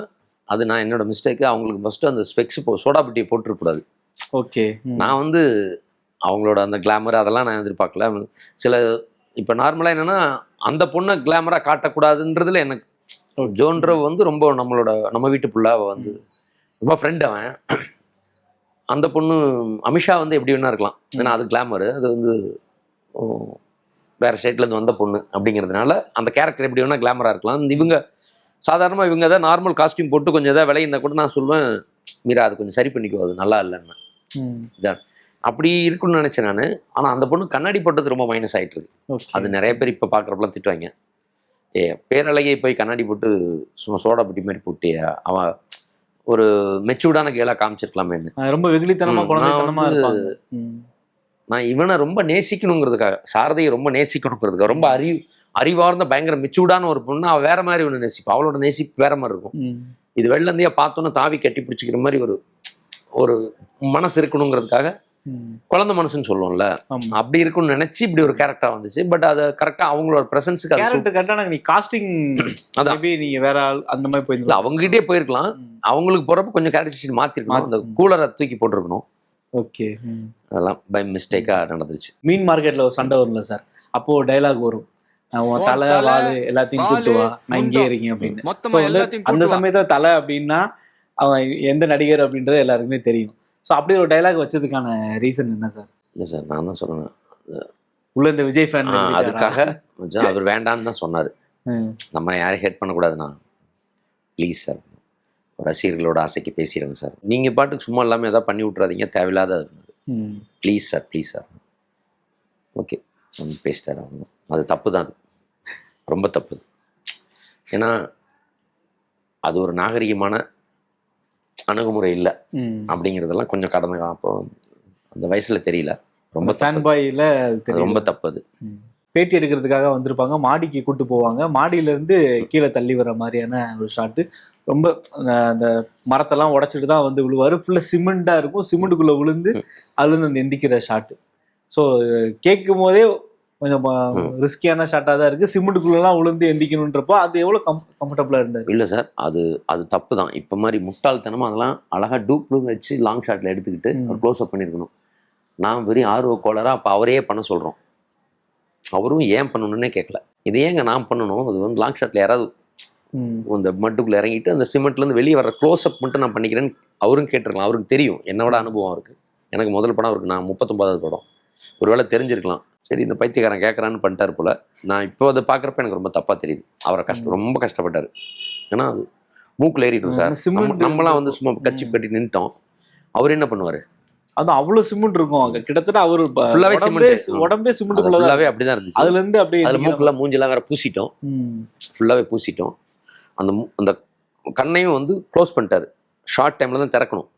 அது நான் என்னோட மிஸ்டேக்கு. அவங்களுக்கு ஃபஸ்ட்டு அந்த ஸ்பெக்ஸ் சோடா புட்டியை போட்டுருக்கூடாது. ஓகே. நான் வந்து அவங்களோட அந்த கிளாமர் அதெல்லாம் நான் எதிர்பார்க்கல. சில இப்போ நார்மலாக என்னென்னா அந்த பொண்ணை கிளாமராக காட்டக்கூடாதுன்றதுல எனக்கு ஜோன்ரவ் வந்து ரொம்ப நம்ம வீட்டு புள்ள, அவள் வந்து ரொம்ப ஃப்ரெண்ட். அவன் அந்த பொண்ணு அமிஷா வந்து எப்படி வேணா இருக்கலாம், ஏன்னா அது கிளாமரு, அது வந்து வேறு ஸ்டேட்லேருந்து வந்த பொண்ணு அப்படிங்கிறதுனால அந்த கேரக்டர் எப்படி வேணா கிளாமராக இருக்கலாம். இவங்க சாதாரணமாக இவங்க எதாவது நார்மல் காஸ்டியூம் போட்டு கொஞ்சம் எதாவது விலையிருந்தா கூட நான் சொல்லுவேன், மீரா அது கொஞ்சம் சரி பண்ணிக்கோ, அது நல்லா இல்லைன்னு. இதான் அப்படி இருக்குன்னு நினச்சேன் நான். ஆனால் அந்த பொண்ணு கண்ணாடி போட்டது ரொம்ப மைனஸ் ஆகிட்டு இருக்கு. அது நிறைய பேர் இப்போ பார்க்குறப்பெல்லாம் திட்டுவாங்க, பேரழகியை போய் கண்ணாடி போட்டு சும்மா சோடா புட்டி மாதிரி போட்டியா, அவன் ஒரு மெச்சூர்டான கேளாக காமிச்சிருக்கலாமேன்னு. ரொம்ப வெகுளித்தனமாக நான் இவனை ரொம்ப நேசிக்கணுங்கிறதுக்காக, சாரதையை ரொம்ப நேசிக்கணுங்கிறதுக்காக, ரொம்ப அறிவார்ந்த பயங்கர மெச்சூர்டான ஒரு பொண்ணு, அவள் வேற மாதிரி ஒன்று நேசிப்பா, அவளோட நேசிப்பு வேற மாதிரி இருக்கும். இது வெளிலேருந்தே பார்த்தோன்னா தாவி கட்டி பிடிச்சிக்கிற மாதிரி ஒரு மனசு இருக்கணுங்கிறதுக்காக, குழந்தை மனசுன்னு சொல்லுவோம்ல, அப்படி இருக்கும்னு நினைச்சு இப்படி ஒரு கேரக்டர் வந்துச்சு. பட் அது கரெக்டா அவங்களோட பிரசன்ஸுக்கு கரெக்டா நீ காஸ்டிங் அதான் நீங்க வேற ஆள் அந்த மாதிரி போயிருந்தா அவங்ககிட்டே போயிருக்கலாம். அவங்களுக்கு போறப்ப கொஞ்சம் கேரக்டரைசேஷன் மாத்திருக்கணும், அந்த கூலரை தூக்கி போட்டிருக்கணும். ஓகே, அதெல்லாம் பை மிஸ்டேக்கா நடந்துச்சு. மீன் மார்க்கெட்ல ஒரு சண்டை வரும்ல சார், அப்போ டைலாக் வரும், தலை வாழு எல்லாத்தையும் கூட்டு வா, நான் இங்கே இருக்கேன் அப்படின்னு. அந்த சமயத்துல தலை அப்படின்னா அவன் எந்த நடிகர் அப்படின்றது எல்லாருக்குமே தெரியும். ஸோ அப்படி ஒரு டைலாக் வச்சதுக்கான ரீசன் என்ன சார்? இல்லை சார், நான் தான் சொல்றேன், உள்ள இந்த விஜய் ஃபேன் அதுக்காக அவர் வேண்டான்னு தான் சொன்னார். நம்ம யாரையும் ஹேட் பண்ணக்கூடாதுண்ணா, ப்ளீஸ் சார், ரசிகர்களோட ஆசைக்கு பேசிடுங்க சார், நீங்கள் பாட்டுக்கு சும்மா இல்லாமல் எதாவது பண்ணி விட்றாதீங்க, தேவையில்லாத, please sir please sir. Okay பேசிட்டார் அவங்க. அது தப்பு தான், அது ரொம்ப தப்பு. ஏன்னா அது ஒரு நாகரிகமான அணுகுமுறை இல்லை அப்படிங்கிறதெல்லாம் கொஞ்சம் கடந்த அப்போ அந்த வயசுல தெரியல. ரொம்ப ரொம்ப தப்பு. அது பேட்டி எடுக்கிறதுக்காக வந்திருப்பாங்க, மாடிக்கு கூட்டு போவாங்க, மாடியில இருந்து கீழே தள்ளி வர மாதிரியான ஒரு ஷாட்டு. ரொம்ப அந்த மரத்தெல்லாம் உடைச்சிட்டு தான் வந்து விழுவாரு, ஃபுல்லா சிமெண்டா இருக்கும், சிமெண்ட்டுக்குள்ள விழுந்து அதுலேருந்து அந்த எந்திக்கிற ஷாட்டு. ஸோ கேட்கும் போதே கொஞ்சம் ரிஸ்கியான ஷாட்டாக தான் இருக்குது, சிமெண்ட்டுக்குள்ளெல்லாம் விழுந்து எந்திக்கணுன்றப்போ அது எவ்வளோ கம்ஃபர்டபுளாக இருந்தது? இல்லை சார், அது தப்பு தான். இப்போ மாதிரி முட்டாள்தனமாக அதெல்லாம் அழகாக டூப்ளூம் வச்சு லாங் ஷாட்டில் எடுத்துக்கிட்டு க்ளோஸ் அப் பண்ணியிருக்கணும். நான் வெறும் ஆர்வக்கோளராக அப்போ அவரையே பண்ண சொல்கிறோம், அவரும் ஏன் பண்ணணுன்னே கேட்கல. இது ஏங்க நான் பண்ணணும், அது வந்து லாங் ஷாட்டில் யாராவது அந்த மட்டுக்குள்ளே இறங்கிட்டு அந்த சிமெண்ட்லேருந்து வெளியே வர க்ளோஸ் அப் மட்டும் நான் பண்ணிக்கிறேன்னு அவரும் கேட்டிருக்கலாம். அவருக்கு தெரியும், என்னோட அனுபவம் இருக்குது, எனக்கு முதல் படம் அவருக்கு, நான் 39வது படம், ஒருவேளை தெரிஞ்சிருக்கலாம். சரி இந்த பைத்தியக்காரன் கேட்குறான்னு பண்ணிட்டாரு போல. நான் இப்போ அதை பார்க்குறப்ப எனக்கு ரொம்ப தப்பாக தெரியுது. அவரை ரொம்ப கஷ்டப்பட்டார். ஏன்னா அது மூக்கில் ஏறிடும் சார். நம்மளாம் வந்து சும்மா கட்சி கட்டி நின்ட்டோம். அவர் என்ன பண்ணுவார்? அது அவ்வளவு சிமெண்ட் இருக்கும் கிட்டத்தட்ட. அவர் ஃபுல்லாவே சிமெண்ட், உடம்பே சிமெண்ட் ஃபுல்லாவே அப்படிதான் இருந்துச்சு. அதுல இருந்து அப்படியே அதுல மூக்கெல்லாம் மூஞ்செல்லாம் வேற பூசிட்டோம், ஃபுல்லாவே பூசிட்டோம். அந்த கண்ணையும் வந்து க்ளோஸ் பண்ணிட்டாரு. ஷார்ட் டைம்ல தான் திறக்கணும்.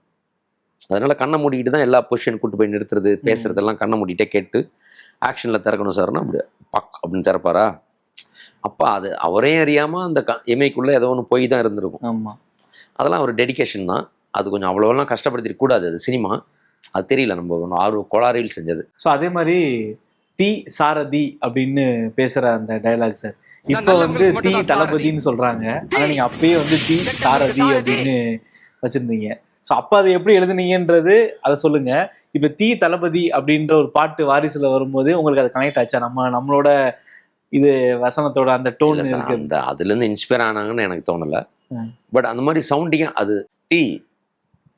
அதனால கண்ணை மூடிக்கிட்டு தான் எல்லா பொசிஷன் கூட்டு போய் நிறுத்துறது, பேசுறதெல்லாம் கண்ணை மூடிட்டே கேட்டு ஆக்ஷன்ல திறக்கணும் சார்னா அப்படி பக் அப்படின்னு திறப்பாரா? அப்ப அது அவரே அறியாம அந்த எமைக்குள்ள ஏதோ ஒன்று போய் தான் இருந்திருக்கும். ஆமா, அதெல்லாம் ஒரு டெடிகேஷன் தான். அது கொஞ்சம் அவ்வளோலாம் கஷ்டப்படுத்திட கூடாது. அது சினிமா, அது தெரியல, நம்ம கோளாறில் செஞ்சது. ஸோ அதே மாதிரி தி சாரதி அப்படின்னு பேசுற அந்த டயலாக் சார், இப்போ வந்து தி தளபதினு சொல்றாங்க. ஆனா நீங்க அப்பயே வந்து தி சாரதி அப்படின்னு வச்சிருந்தீங்க. ஸோ அப்போ அதை எப்படி எழுதுனீங்கன்றது அதை சொல்லுங்க. இப்போ தி தளபதி அப்படின்ற ஒரு பாட்டு வாரிசுல வரும்போது உங்களுக்கு அது கனெக்ட் ஆச்சா? நம்மளோட இது வசனத்தோட அந்த டோன் அந்த அதுல இருந்து இன்ஸ்பயர் ஆனாங்கன்னு எனக்கு தோணல. பட் அந்த மாதிரி சவுண்டிங்க அது தீ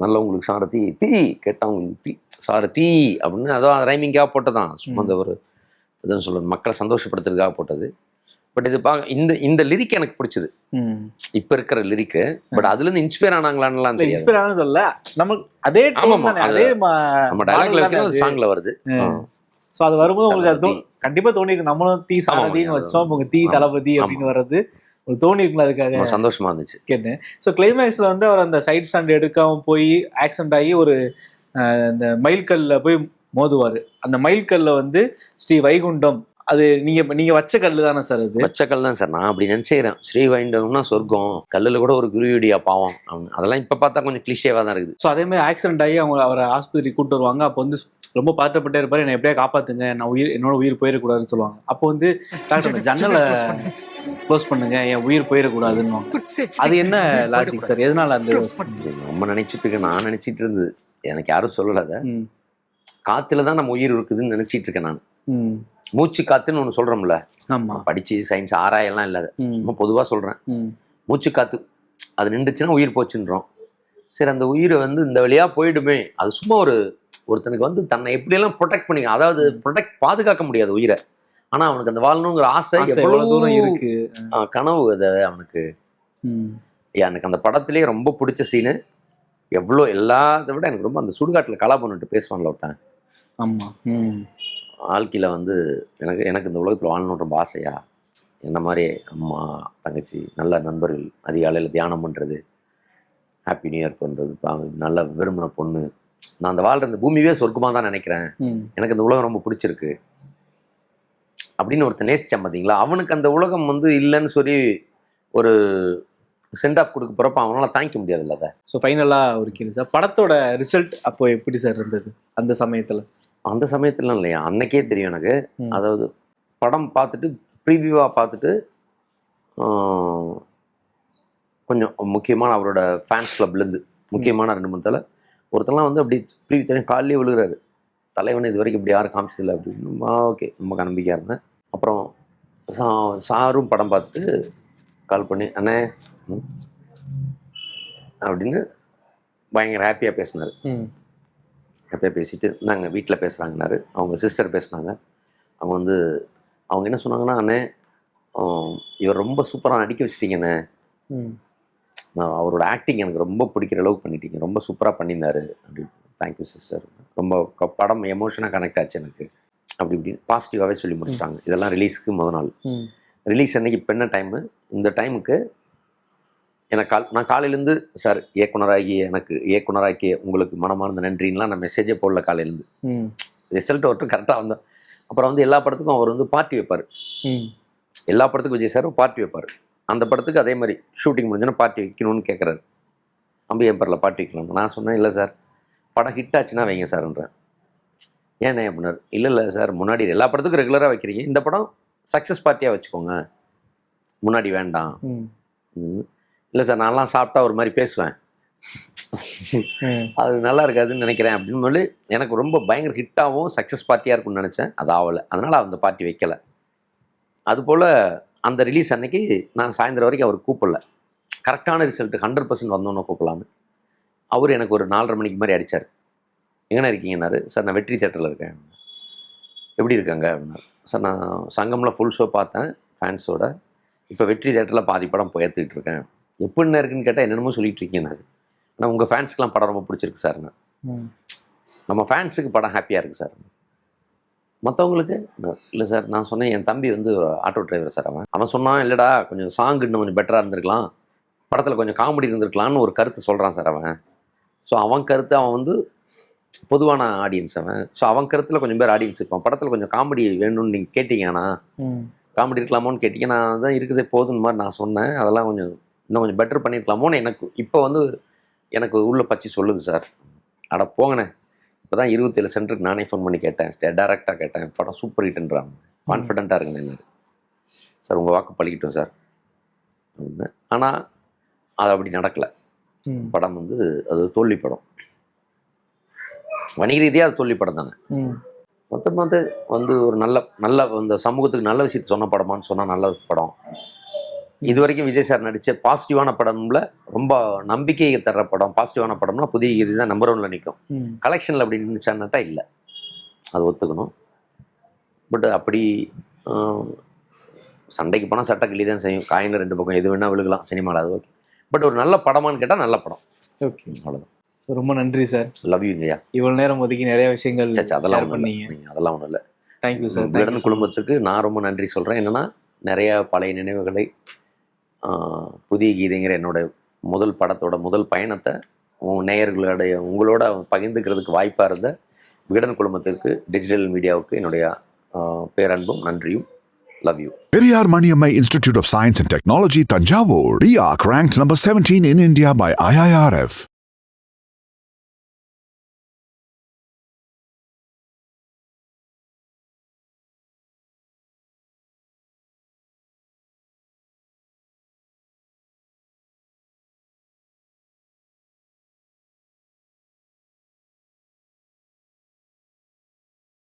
நல்ல உங்களுக்கு சாரதி தீ கேட்டா உங்களுக்கு தீ சாரதி அப்படின்னு அதான் ரைமிங்காக போட்டதான். சும்மா அந்த ஒரு இதுன்னு சொல்லுறது மக்களை சந்தோஷப்படுத்துறதுக்காக போட்டது. பட் இது இந்த லிரிக் எனக்கு பிடிச்சது, இப்ப இருக்கிற லிரிக்கு. பட் அதுல இருந்து இன்ஸ்பயர் ஆனாங்களான்னு இன்ஸ்பயர் ஆனது இல்ல, நமக்கு அதே அதே நம்ம டயலாக்ல வைக்கிறது சாங்ல வருது. சோ அது வரும்போது உங்களுக்கு அது கண்டிப்பா தோணிருக்கு. நம்மளும் தீ சாரதின்னு வச்சோம், உங்க தீ தளபதி அப்படின்னு வர்றது ஒரு தோணி இருக்குல்ல. அதுக்காக சந்தோஷமா இருந்துச்சு கேட்டேன். ஸோ கிளைமேக்ஸ்ல வந்து அவர் அந்த சைட் ஸ்டாண்ட் எடுக்காம போய் ஆக்சிடென்ட் ஆகி ஒரு அந்த மைல்கல்ல போய் மோதுவாரு. அந்த மைல்கல்ல வந்து ஸ்ரீ வைகுண்டம், அது நீங்க வச்ச கல்லு தானே சார்? அது வச்ச கல் தான் சார். நான் அப்படி நினைச்சுக்கிறேன். ஸ்ரீ வைகுண்டம்னா சொர்க்கம், கல்லுல கூட ஒரு குருவிடியா பாவம். அதெல்லாம் இப்ப பார்த்தா கொஞ்சம் கிளிஷேவா தான் இருக்குது. ஸோ அதே மாதிரி ஆக்சிடென்ட் ஆகி அவரை ஆஸ்பத்திரி கூட்டு வருவாங்க. அப்போ வந்து ரொம்ப பாட்டப்பட்டே இருப்பாரு, என்னை எப்படியா காப்பாத்துங்க, என்னோட உயிர் போயிடக்கூடாதுன்னு சொல்லுவாங்க. அப்போ வந்து டாக்டர் ஜன்னலை க்ளோஸ் பண்ணுங்க, என் உயிர் போயிடக்கூடாதுன்னு. அது என்ன லாஜிக் சார்? எதனால அந்த நம்ம நினைச்சிட்டு இருக்கேன், நான் நினைச்சிட்டு இருந்தது, எனக்கு யாரும் சொல்லல. அதை காத்துலதான் நம்ம உயிர் இருக்குதுன்னு நினைச்சிட்டு இருக்கேன் நான். மூச்சு காத்துன்னு ஒண்ணு சொல்றோம்ல, படிச்சு சயின்ஸ் ஆராயெல்லாம் இல்ல, சும்மா பொதுவா சொல்றேன். மூச்சு காத்து அது நின்றுச்சுன்னா உயிர் போச்சுன்றோம். சரி, அந்த உயிரை வந்து இந்த வழியா போயிடுமே, அது சும்மா ஒருத்தனுக்கு வந்து தன்னை எப்படியெல்லாம் ப்ரொடெக்ட் பண்ணி, அதாவது பாதுகாக்க முடியாது உயிரை, ஆனா அவனுக்கு அந்த வாழணுங்கிற ஆசை எவ்வளவு தூரம் இருக்கு, கனவு அது அவனுக்கு. எனக்கு அந்த படத்திலேயே ரொம்ப பிடிச்ச சீனு, எவ்வளோ எல்லாத்தை விட எனக்கு ரொம்ப அந்த சுடுகாட்டில் கலா பண்ணிட்டு பேசுவான்ல ஒருத்தன். ஆமா, வாழ்க்கையில் வந்து எனக்கு இந்த உலகத்தில் வாழணுன்ற ரொம்ப ஆசையா, என்ன மாதிரி அம்மா தங்கச்சி நல்ல நண்பர்கள், அதிகாலையில் தியானம் பண்ணுறது, ஹாப்பி நியூ இயர் பண்ணுறது, நல்ல விரும்பின பொண்ணு, நான் அந்த வாழ்கிற இந்த பூமியே சொர்க்கமாக தான் நினைக்கிறேன், எனக்கு இந்த உலகம் ரொம்ப பிடிச்சிருக்கு அப்படின்னு ஒருத்தர் நேசிச்சான் பார்த்தீங்களா. அவனுக்கு அந்த உலகம் வந்து இல்லைன்னு சொல்லி ஒரு சென்ட் ஆஃப் கொடுக்க போகிறப்ப அவனால் தாங்கிக்க முடியாது இல்லை அதை. ஸோ ஃபைனலாக ஒரு கேள்வி சார், படத்தோட ரிசல்ட் அப்போ எப்படி சார் இருந்தது அந்த சமயத்தில்? அந்த சமயத்துலாம் இல்லையா, அன்னைக்கே தெரியும் எனக்கு. அதாவது படம் பார்த்துட்டு ப்ரீவியூவாக பார்த்துட்டு கொஞ்சம் முக்கியமான அவரோட ஃபேன்ஸ் கிளப்லேருந்து முக்கியமான 2-3 தலை ஒருத்தெல்லாம் வந்து அப்படி ப்ரீவியூ தெரியும் காலையிலே விழுகிறாரு, தலைவனை இது வரைக்கும் இப்படி யாரும் காமிச்சதில்லை அப்படின்னு. ஓகே, ரொம்ப நம்பிக்கையாக இருந்தேன். அப்புறம் சாரும் படம் பார்த்துட்டு கால் பண்ணி அண்ணே அப்படின்னு பயங்கர ஹாப்பியாக பேசினார். ஹாப்பியாக பேசிட்டு நாங்கள் வீட்டில் பேசுகிறாங்கன்னாரு. அவங்க சிஸ்டர் பேசுனாங்க. அவங்க என்ன சொன்னாங்கன்னா, அண்ணே இவர் ரொம்ப சூப்பராக நடிக்க வச்சிட்டிங்கண்ணே, அவரோட ஆக்டிங் எனக்கு ரொம்ப பிடிக்கிற அளவுக்கு பண்ணிட்டீங்க, ரொம்ப சூப்பராக பண்ணியிருந்தாரு அப்படின்னு. தேங்க்யூ சிஸ்டர், ரொம்ப படம் எமோஷனாக கனெக்ட் ஆச்சு எனக்கு அப்படி இப்படின்னு பாசிட்டிவாகவே சொல்லி முடிச்சிட்டாங்க. இதெல்லாம் ரிலீஸுக்கு முதல் நாள். ரிலீஸ் அன்னைக்கு இப்போ என்ன டைமு, இந்த டைமுக்கு எனக்கு நான் காலையிலேருந்து சார் இயக்குனராக்கி உங்களுக்கு மனமார்ந்த நன்றின்லாம் நான் மெசேஜே போடல காலையிலேருந்து. ரிசல்ட் ஒருத்தர் கரெக்டாக வந்தோம். அப்புறம் வந்து எல்லா படத்துக்கும் அவர் வந்து பார்ட்டி வைப்பார். எல்லா படத்துக்கும் விஜய் சார் பார்ட்டி வைப்பார். அந்த படத்துக்கு அதே மாதிரி ஷூட்டிங் முடிஞ்சோன்னா பார்ட்டி வைக்கணும்னு கேட்குறாரு. அம்பி எம்பரில் பார்ட்டி வைக்கலாம். நான் சொன்னேன், இல்லை சார் படம் ஹிட் ஆச்சுன்னா வைங்க சார்ன்றேன். ஏண்ணே அப்படின்னாரு. இல்லை சார், முன்னாடி எல்லா படத்துக்கும் ரெகுலராக வைக்கிறீங்க, இந்த படம் சக்ஸஸ் பார்ட்டியாக வச்சுக்கோங்க, முன்னாடி வேண்டாம். இல்லை சார், நான்லாம் சாப்பிட்டா ஒரு மாதிரி பேசுவேன், அது நல்லா இருக்காதுன்னு நினைக்கிறேன் அப்படின்னு சொல்லி எனக்கு ரொம்ப பயங்கர ஹிட்டாகவும் சக்ஸஸ் பார்ட்டியாக இருக்கும்னு நினச்சேன். அது ஆகலை, அதனால் அந்த பார்ட்டி வைக்கலை. அதுபோல் அந்த ரிலீஸ் அன்னைக்கு நான் சாயந்தரம் வரைக்கும் அவர் கூப்பிடல. கரெக்டான ரிசல்ட்டு 100% வந்தோன்னு கூப்பிடலான்னு அவர் எனக்கு ஒரு 4:30 மணிக்கு மாதிரி அடித்தார். எங்கண்ணா இருக்கீங்கன்னாரு. சார் நான் வெற்றி தேட்டரில் இருக்கேன். எப்படி இருக்காங்க அப்படின்னா, சார் நான் சங்கமில் ஃபுல் ஷோ பார்த்தேன் ஃபேன்ஸோட. இப்போ வெற்றி தேட்டரில் பாதி படம் போயத்துக்கிட்டு இருக்கேன். எப்படின்னு இருக்குன்னு கேட்டால் என்னென்னமோ சொல்லிட்டு இருக்கேன் நான். ஆனால் உங்கள் ஃபேன்ஸ்க்கெலாம் படம் ரொம்ப பிடிச்சிருக்கு சார். நம்ம ஃபேன்ஸுக்கு படம் ஹாப்பியாக இருக்குது சார். மற்றவங்களுக்கு இல்லை சார். நான் சொன்னேன், என் தம்பி வந்து ஆட்டோ டிரைவர் சார். அவன் சொன்னான், இல்லைடா கொஞ்சம் சாங் இன்னும் கொஞ்சம் பெட்டராக இருந்திருக்கலாம், படத்தில் கொஞ்சம் காமெடி இருந்திருக்கலான்னு ஒரு கருத்து சொல்கிறான் சார் அவன். ஸோ அவன் கருத்து, அவன் வந்து பொதுவான ஆடியன்ஸ் அவன். ஸோ அவன் கருத்தில் கொஞ்சம் பேர் ஆடியன்ஸ் இருப்பான். படத்தில் கொஞ்சம் காமெடி வேணும்னு நீங்கள் கேட்டிங்கன்னா, காமெடி இருக்கலாமோன்னு கேட்டிங்க. நான் தான் இருக்குதே போதுன்னு மாதிரி நான் சொன்னேன். அதெல்லாம் கொஞ்சம் இன்னும் கொஞ்சம் பெட்டர் பண்ணியிருக்கலாமோன்னு எனக்கு இப்போ வந்து எனக்கு உள்ள பச்சி சொல்லுது சார். அட போங்கண்ணே, இப்போ தான் 27 சென்டருக்கு நானே ஃபோன் பண்ணி கேட்டேன், டேரெக்டாக கேட்டேன். படம் சூப்பர் ஹிட்ன்றாங்க, கான்ஃபிடென்ட்டாக இருக்குங்க என்ன சார், உங்கள் வாக்கு பழிக்கிட்டோம் சார் அப்படின்னு. ஆனால் அது அப்படி நடக்கலை. படம் வந்து அது தோல்வி படம், வணிக ரீதியாக அது தோல்வி படம் தானே. மொத்தமாக வந்து ஒரு நல்ல இந்த சமூகத்துக்கு நல்ல விஷயத்தை சொன்ன படமான்னு சொன்னால் நல்ல படம். இது வரைக்கும் விஜய் சார் நடித்த பாசிட்டிவான படம்ல ரொம்ப நம்பிக்கையை தர்ற படம், பாசிட்டிவான படம்னா புதிய கீதை தான் நம்பர் 1ல் நிற்கும். கலெக்ஷனில் அப்படி நினைச்சான்னாட்டா இல்லை, அது ஒத்துக்கணும். பட் அப்படி சண்டைக்கு போனால் சட்டை கிளி தான் செய்யும், காயின்னு 2 பக்கம் எது வேணால் விழுகலாம் சினிமாவில், அது ஓகே. பட் ஒரு நல்ல படமான்னு கேட்டால் நல்ல படம். ஓகே, அவ்வளோதான். ஸோ ரொம்ப நன்றி சார். லவ் யூங்கய்யா. இவ்வளோ நேரம் ஒதுக்கி நிறைய விஷயங்கள் அதெல்லாம் பண்ணீங்க. அதெல்லாம் ஒன்றும் இல்லை. Thank you sir. விகடன் குடும்பத்துக்கு நான் ரொம்ப நன்றி சொல்கிறேன். என்னென்னா, நிறையா பழைய நினைவுகளை, புதிய கீதைங்கிற என்னோட முதல் படத்தோட முதல் பயணத்தை உங்களோட பகிர்ந்துக்கிறதுக்கு வாய்ப்பாக இருந்த விகடன் குழுமத்திற்கு, டிஜிட்டல் மீடியாவுக்கு என்னுடைய பேரன்பும் நன்றியும். Love you. Periyar Maniammai Institute of Science and Technology, Tanjavur. RIAC ranked number 17 in India by IIRF.